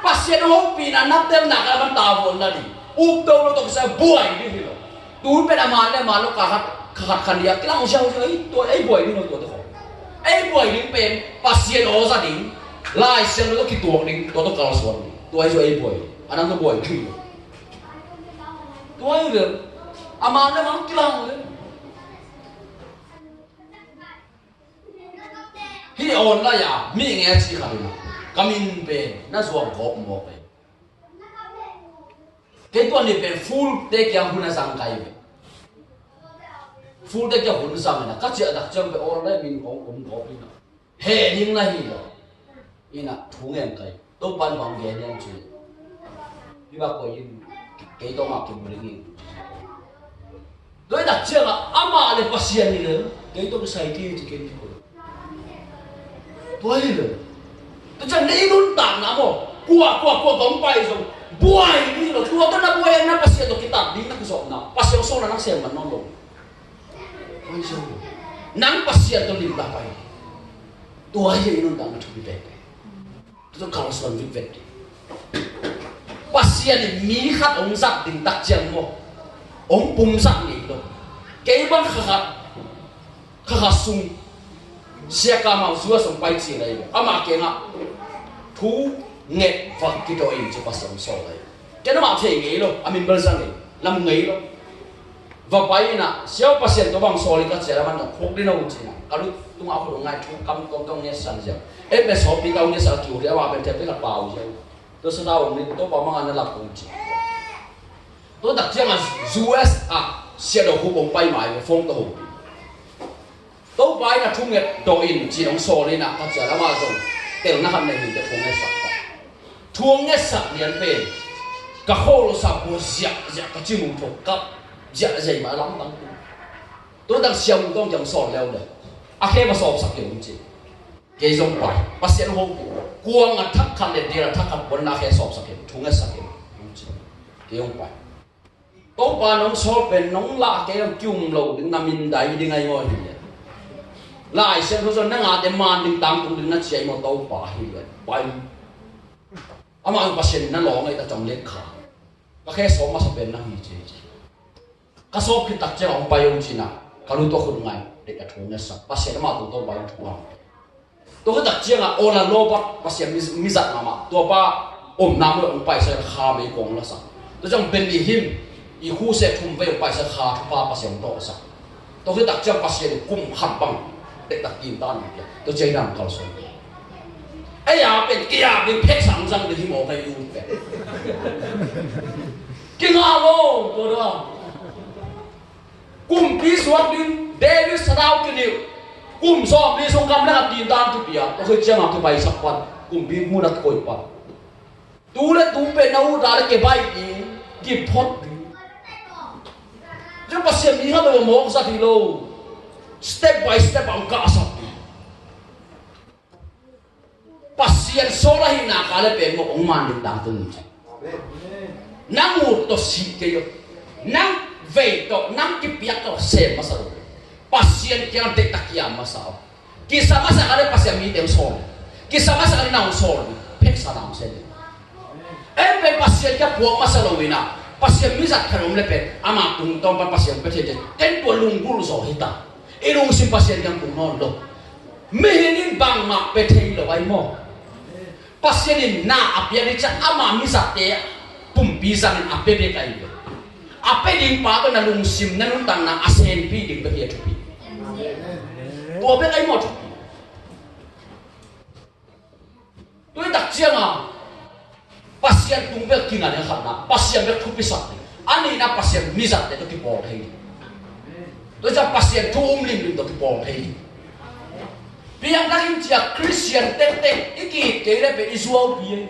pasien ho pi na nap tem na ka ban ta von na ni up to lo to sa buai ni lo tu pe na ma le ma lo ka khat khan dia klang ông sao ấy tôi ấy buai ni lo to to ấy buai ni pen pasien ho sa ding lai xem lo ki tuok ding to kal suan tu ai jo ấy buai anang to buai ki tu ai le ama le mang klang le hi on la ya mi nghe chi khari na kamin pe na zuam gop mo pe cái tuần này pe full te kyang huna sang kai pe full te kyang huna sang na ka chia dak chang pe on la min ong gop ni na he ning la hi lo ina thu ngen kai to ban bang ge nyang chi hi ba ko yin cái to ma kim ri ni đối đặc chiang ama le pasien ni le cái to sai ti chi ken ko tôi rồi tôi chẳng lấy luôn tảng nào mà qua đóng bay rồi buai đi rồi tua tôi là buai na pasien tôi kita đi na kusok na pasien so na nang xem mà non lo ôi sao nang pasien tôi lim tak bay tôi aja luôn tảng nó bị bẹp tôi kalau suan bị bẹp pasien ni mi khat ông zat ding tak chiang mo ông pum zat ni lo cái bang khat sung siapa mau suah sampai sini lagi, ama kena thu nghe vật cái đồ in cho pasien so lagi, cái nó mà thấy nghe lo, amin berzang ni, lam nghe lo, và bây na siapa pasien tu bang so lagi kat siapa mana, khok di nau cina, kalau tu aku dong ngai thu kam ni san siapa, besok pi kau ni sal kiu dia apa bete kat bau siapa, tu sedau ni tu pamangan nak kau cina, tu tak jangan US siapa dah hubung pai mai, phong tu tôi bay là thu nghiệp đồ in chỉ đóng sổ lên nào các trẻ đã mà dùng tiểu nó hầm này mình để thu nghe sạc thu nghe sạc liền về cả khô nó sạc của dẹt cái chim mù thuộc cấp dẹt gì mà lắm lắm tôi đang xem tôi chẳng sổ leo được khi mà sổ sạc kiểu gì cái giống bài bác sĩ nó cuồng là thắc khăn để đi là thắc khăn bốn là khi sổ sạc kiểu thu nghe sạc kiểu cái giống bài tôi ba nó sổ bên nó là cái ông chung lầu đứng nằm in đại đi ngay ngồi lại xem thôi rồi năng để man đình tăng cũng đình nó chạy một tàu bả hi vậy bay ama ang pasien na lo ngai ta chong lek kha ka khe so ma so ben na hi che ka so ki tak che ong bayong china ka lu to khun ngai de ka thung na sa pasien ma tu to bayong thu to ka tak che nga ola lo ba pasien mi zat ma to ba om nam lo ong pai sa kha me kong la sa to chong ben ni him i khu se thum ve pai sa kha thu pa pasien to sa to ka tak che pasien kum kham bang de tak kim tan ni to che nam khal so ai à bên kia bên phép sáng răng thì mỏ cái luôn vậy kinh ngạc luôn tôi đó cùng bí suất đi David sao cái điều cùng so bí sông cam đã tin tan cái bia tôi hơi chẳng học cái bài sắp quan cùng bí mua đặt coi quan tú lên tú bên đâu ra cái bài gì kịp thoát chứ bác sĩ mi hết rồi mỏ sao thì lâu step by step ông cả sắp pasien sola hina kala pe mo ongman din dang tung nang mu to si ke yo nang ve to nang ki piak to se masalo pasien kyang te takia masao ki sama sa kala pasien mi tem sol ki sama sa kala nang sol pek sa nang se em pe pasien ka puak masalo wina pasien mi zat kharom le pe ama tung tom pa pasien pe te ten po lung gul so hita ilung sim pasien yang tung non lo mehinin bang ma pe thei lo ai mo pasien na apia ni cha ama mi sa te pum pi sang ape be kai be ape ding pa ko na lung sim na lung tang na asen pi ding be ye thu pi to be ai mo thu tôi đặc chiang à pasien tung be king ani khat na pasien be thu pi sa ani na pasien mi sa te to ki bo thei tôi cha pasien thu lim to ki bo thei biang dahin chia Christian tek iki kele pe isuau pi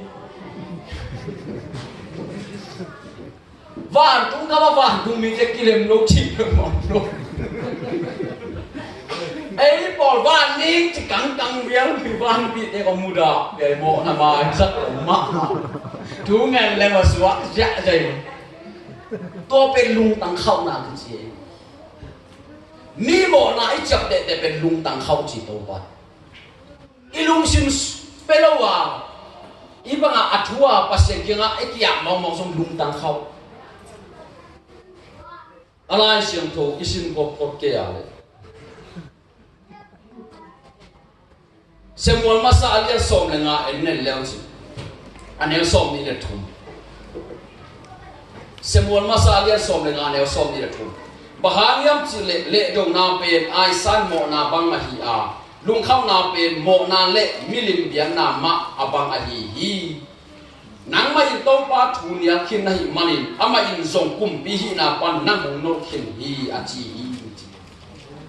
van tung ka van tung mi te kilem lo chi mo lo ei bol van ning chi kang biang pi van pi te ko muda de mo na ma sak ma tu ngan le ma suak ja dai to pe lung tang khau na chi ni mo na i chap de pe lung tang khau chi to ba ilung sim pelowa ibanga athua pasien kinga ekia mau som lung tang khau alai siam tho isin ko ke ale semol masa alia som lenga enen leusi anel som ni le thum semol masa alia som lenga anel som ni le thum bahangiam chi le dong na pen ai san mo na bang ma hi a lung khau na pen mo na le milim bian na ma abang a hi nang ma in to pa thu nia khin na hi manin ama in zong kum pi hi na pan nang mong no khin hi a chi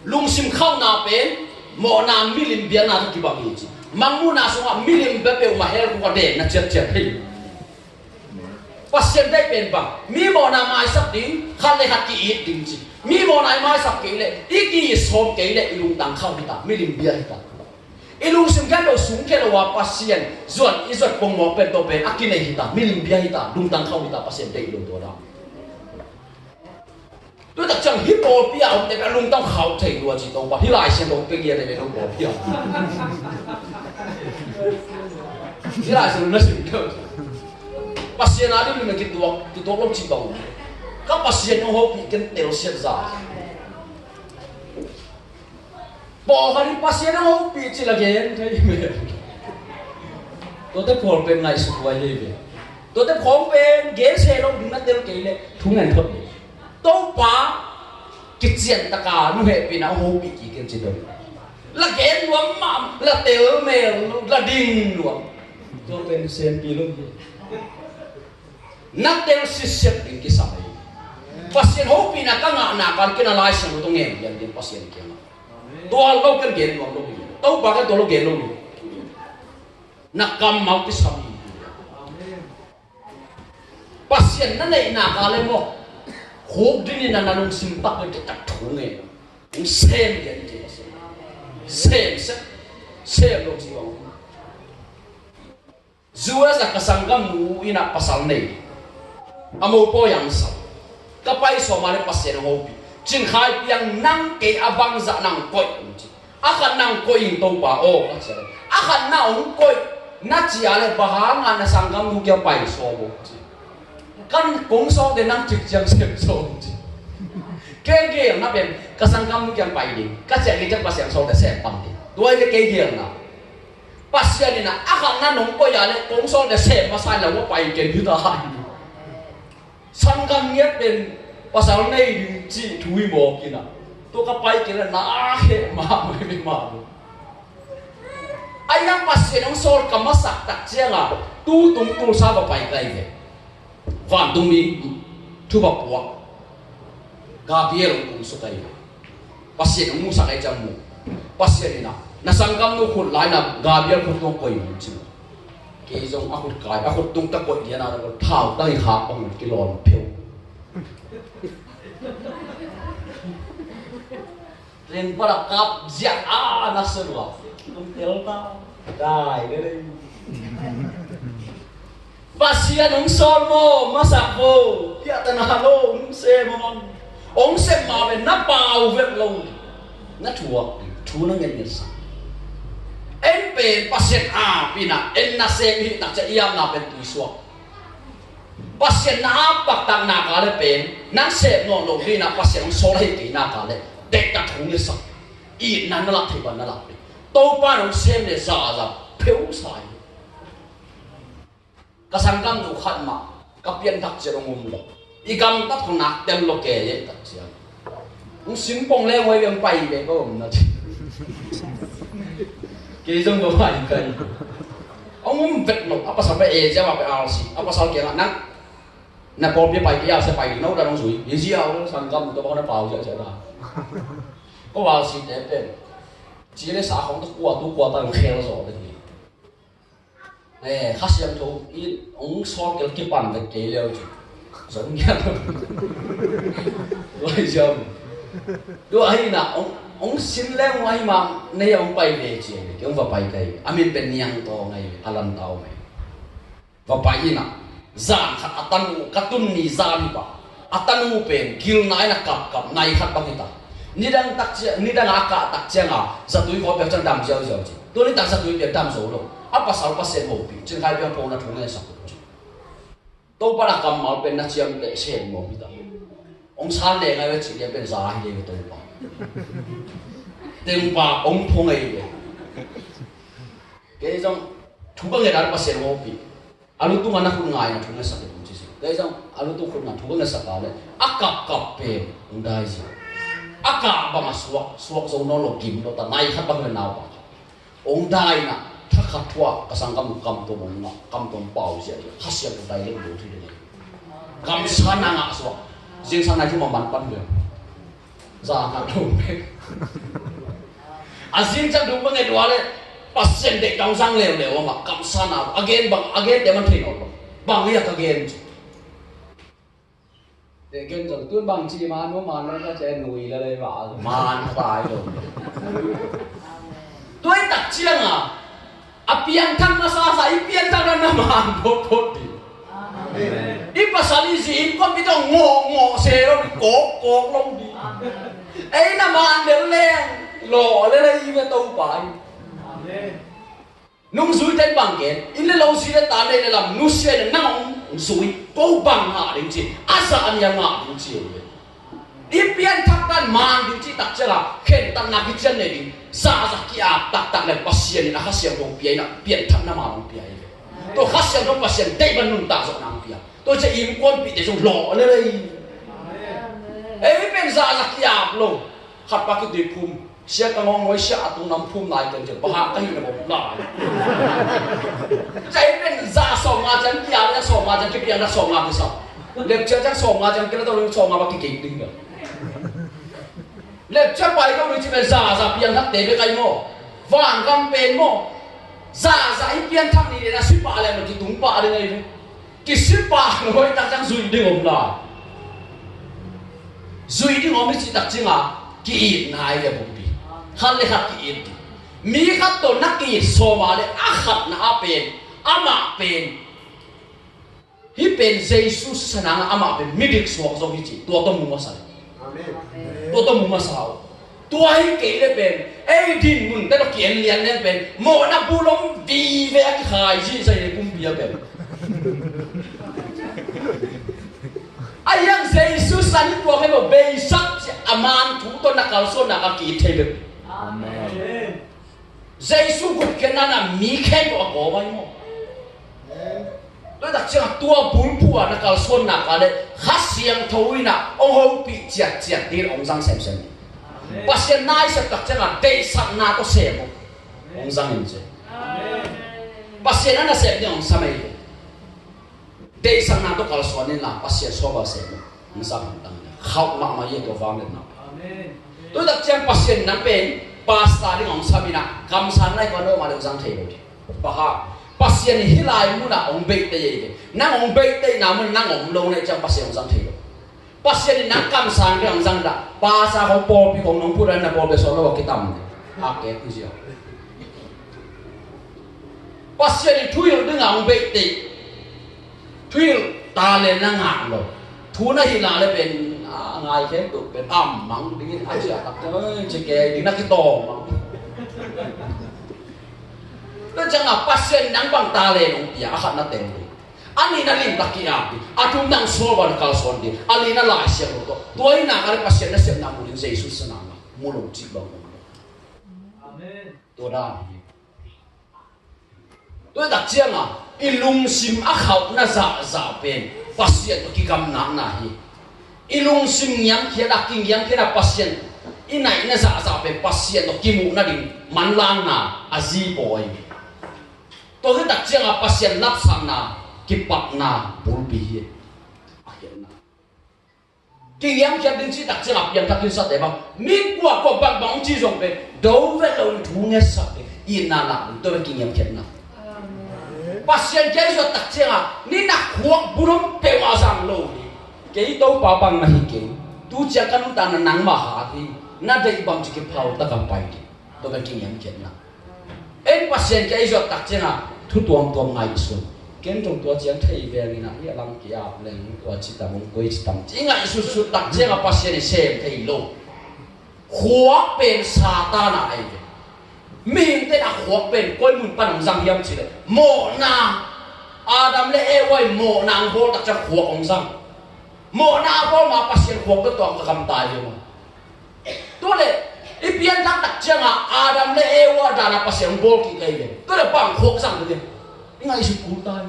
lung sim khau na pen mo na milim bian na ki bang hi chi mangmu na so milim be pe ma her ko de na chet hi pasien dai pen bang mi mo na mai sap ding khan le hat ki it ding chi mi mo na mai sap ke le iki som ke le lung tang khau ta milim bian ta ilung sim kan do sung ke lo wa pasien zon izot pong mo pen to pen akine hita milim bia hita lung tang khau hita pasien dei lo to da tôi đặt chẳng hip hop bia ông để lung tang khau thei lo chi to ba hi lai sim lo pe kia để lo bo bia hi lai sim lo sim ko pasien ali ni ki to lo chi to ka pasien no ho pi ken tel sia za bỏ vào đi pasien nó bị chỉ là cái thế tôi tới phổ bên này sụp vay đi về tôi tới phổ bên ghế xe nó đứng nó tiêu cái này thú ngàn thật tôi phá cái chuyện tất cả nó hệ vì nó hô bị chỉ cái gì đó là ghế luôn mà là tiêu mèo là đình luôn tôi bên xem pi luôn nó tiêu xếp đến cái sao này pasien hô bị nó căng ngã cái nó lại sang tôi nghe nhận đến pasien kia tua lo kan gen lo tau ba ka to lo gen lo nakam mau ti sami pasien na nei na ka le mo khop din na nung sim pak ke tak thu nge sem gen ti sem lo ji wa zuwa sa kasangam nu ina pasal nei amo po yang sa kapai so male pasien hobi chin khai piang nang ke abang za nang koi akan nang ko in to pa o ka sere akan na ong ko na chi ale bahanga na sangam nu kya pai so bo kan kong so de nang chik chang sem so ke ge na ben ka sangam nu kya pai ni ka che ge chak pa sem so de se pam ni doi ke ge na pasya ni na akan na nong ko ya le kong so de se ma sai la wo pai ke ni da sangam nge ben pasal nei di chi thui mo kina to ka pai ke na he ma me ma ai yang pasien ang sol ka masak tak chianga tu tung tu sa ba pai kai ve van tung mi tu ba puak ga biel tung su kai pasien ang musa kai jang mu pasien ina na sangam nu khul lai na ga biel khul tong koi mu chi ke jong akut kai akut tung ta koi dia na ko thau dai ha ong ki lon pheu ren para kap jiat na serwa tung tel ta dai đây pasien ong sol mo masak mo kia ta na lo ong se mo ong se ma ben na pau vet lo na thua thu na ngen sa en pe pasien pina en na se hi tak cha iam na pen tu so pasien na pak tak na ka le pen na se no lo ri na pasien ong sol hi ti na ka le dek ta thung ni sa i na na la thai ban na la tô ba nông xem để giả ra phiếu sai cái sang cam đủ khát mà cái biên đặc chế đông ngủ i cam tắt thằng nát đem lo kề vậy đặc chế ông xin bông leo ngoài bên bay về có ông nói cái giống như vậy cái ông muốn vẹt lộc apa sampai aja apa alsi apa sal kira nang na ko bi bay kia sẽ bay nấu ra nông suy gì áo sang cam tôi bảo nó bao giờ ra có vào xịt để bên chỉ là xã hội nó qua tao khéo rồi đấy khác xem thôi ít ông so cái bàn cái kế leo chứ giống như rồi chồng đôi ấy là ông xin leo ngoài mà nay ông bay về chứ cái ông vào bay cái amin bên nhang to ngay alam tao mày vào bay na zan khát atanu katun ni zan ba atanu pen gil nai na kap nai khát bang ita nidang takcia nidang aka takcia nga sa tui ko pek chang dam jiao jiao ji to ni tak sa tui pek dam so lo apa sal pasien mo pi chen kai pek po na thung le sa to para kam mal pen na chiam le sen mo bi ta ong san le ngai we chi le pen za hi le to pa tem pa ong phong ai le ke jong thu ba nge dar pasien mo pi alu tu mana khun ngai na thung le sa ke chi ke jong alu tu khun na thu le sa ka le akap kap pe ong dai ji aka bang suak zo no lo kim lo ta nai khat bang na ba ong dai na tha khat thua ka sang kam to mong na kam tom pau sia hasia ko dai le do thi de kam sana nga suak jing sang nai thu ma ban pan de za ka do me azin chang du bang e dwa le pasien de kang sang le le ma kam sana again de man thi no bang ya ka again để kiến rồi tuôn bằng chi mà nó cái trẻ nùi là đây vợ mà tài rồi tôi đặt chiang piang thang na sa piang thang na man phốt đi đi pasali gì con biết đâu ngộ xe nó bị cố lông đi ấy là man đến lên lọ lên đây về tàu bài nung suy tên bằng kiến in lên lâu suy lên tán đây là làm nung xe là nong suy cố bằng hạ đến chi asa anh yang hạ đến chi đi pian thắc tan mang đến chi tắc chơi là khen tăng nạp cái chân này đi sa kia tắc lên pasien này khác xem đông pian là pian thắc nam đông pian tôi khác xem đông pasien đây bên nung ta rồi nam pian tôi sẽ im con bị để dùng lọ lên đây ấy bên sa kia luôn khát ba cái tuyệt phum xe cái ngon nói xe tung nằm phum lại cần chừng ba cái là một lại chạy bên ra sòng mà chân kia ra sòng mà chân kia ra sòng mà cái sao lẹp chân chắc sòng mà chân kia đâu sòng mà cái kính đinh rồi lẹp chân bay đâu chỉ bên ra pian thắt để bên cái mò vàng găm bên mò ra ít pian thắt đi để là ship ba lại một cái túng ba đây này cái ship ba nói ta chẳng duy đi ôm lại duy đi ôm mới chỉ đặt chứ à kỹ này là bụng khát le khát kỹ mi khát to nắc kỹ so mà le khát na pen ama pen hi pen Jesus sanang ama pen midik suak zo hi chi tua to mu ma sa tua to mu ma sa tua hi ke le ben ei din mun ta kian lian len ben mo na bulom vi ve ki khai ji sai le kum bia ben ayang Jesus san tua ke bo be sak aman thu to na kal so na ka ki the be amen Jesus gut ke na na mi khen ko ko bai mo tôi đặt cho tua bún bùa nó cao xuân nè cả đấy hát xiang thôi nè ông hậu bị chẹt chẹt đi ông răng xem bác sĩ nai sẽ đặt cho là đây sang na có xem ông răng hình chứ bác sĩ nó xem như ông sao mày đây sang na có cao xuân nên là bác sĩ số bao xem ông răng hình tăng học mà yên đồ vang lên nào tôi đặt cho bác sĩ nó bên pasta đi ông sao mày nè cầm sang này còn đâu mà được răng thấy rồi bà pasien hilai muna ông beit te ye nang ông beit te na mun nang ông lo ne chang pasien sang thilo pasien nang kam sang de ang sang da pa sa ho po pi kong nong puran na po be so lo kitam a ke tu sia pasien thuil ding ông beit te thuil ta le na nga lo thu na hila le ben ngai khem tu ben am mang ding a sia tak ơi che ke ding na ki to mang tôi chẳng là pasien nang bang ta le nong pia akhat na teng ni ani na lim tak ki api atum nang so ban kal son di ali na la sia ro to toi na ka pasien na sem na mu Jesus sa na mu lo chi bang amen to da tôi đặt chiang à ilung sim a khau na za pen pasien to ki kam na hi ilung sim nyam khia da king yang khia pasien inai na za pen pasien to ki mu na din man lang na azi boy tôi cứ đặt chiang à pasien lap sang na kipak na bulbi hi akhir na kinh nghiệm kia đến chỉ đặt chiang à yang thắc sát để bằng mi qua bang bang chi rong pe đâu về đâu thu nghe sát in na la tôi về kinh nghiệm kia na pasien kia rồi đặt chiang à ni na khuak burom pe ma sang lo cái đâu pa bang na hi ke tu chia kan ta na nang ma ha thì na dei bang chi ke phao ta kam pai đi tôi về kinh nghiệm kia na em pasien kia rồi đặt chiang à thu tuam ngay xuống kiến trong tua chiang thấy về ni na ya lang kia lên tua chi ta mong coi chi tam chi ngay su đặt chiang à pasien xem thấy lo khuak pen satan na ai mình tên là khuak pen coi mun pan răng hiam chi đấy mộ na Adam le ewai mộ na bol tak chang khuak ong răng mộ na bol ma pasien khuak to tong kam tai yo to le ipian tak chiang à Adam le ewa da na pasien bol ki kai le to le bang khuak răng de ngai su ku tai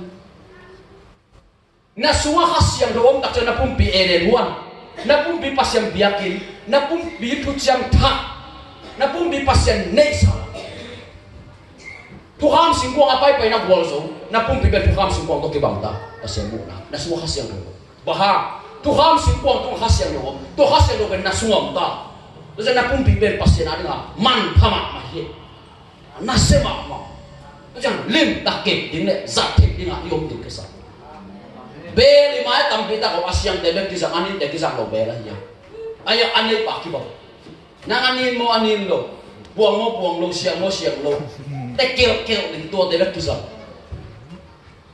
na suwa hasiam do om tak chang na pum pi eren huan na pum pi pasien biakin na pum pi thu chiang tha na pum pi pasien nei sa Tuhan singkong apa yang nak buat so, na pun pimpin Tuhan singkong tu kebangta, pasien muna, na semua khas yang dulu. Bahag Tuhan singkong tu khas yang dulu, tu khas yang dulu na semua mta. Terus na pun pimpin pasien ada ngah man pamak mahir, na semak mah. Macam lim tak kek, ini zat kek ini ngah yom tu kesal. Beli mai tampita kau pasien tebek kisah anin tebek kisah lo bela ya. Ayo anil pak kibau, nang anin mo anin lo, buang lo siang lo. Tekil din tua debek kisah.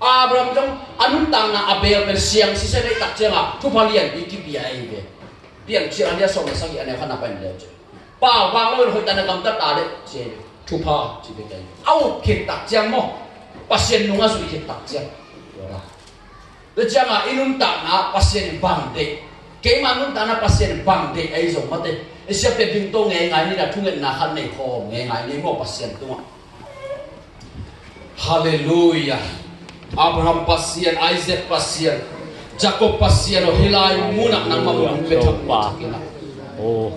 Abraham jong anun tang na Abel ber siang si saya tak cenga tu palian iki biai be. Pian siang dia song sangi ane kana pen le. Pa bang lo hoi tan kam ta ta de je tu pa ji be kai. Au kit tak ceng mo. Pasien nunga su kit tak ceng. Ora. De cenga inun tang na pasien bang de. Ke manun tang na pasien bang de ai zong mate. Siap pe bintong ngai ni da thungen na han nei kho ngai ni mo pasien tu. Haleluya. Abraham pasien, Isaac pasien, Jacob pasien, hilai munak nang mamulung petang pa. Oh.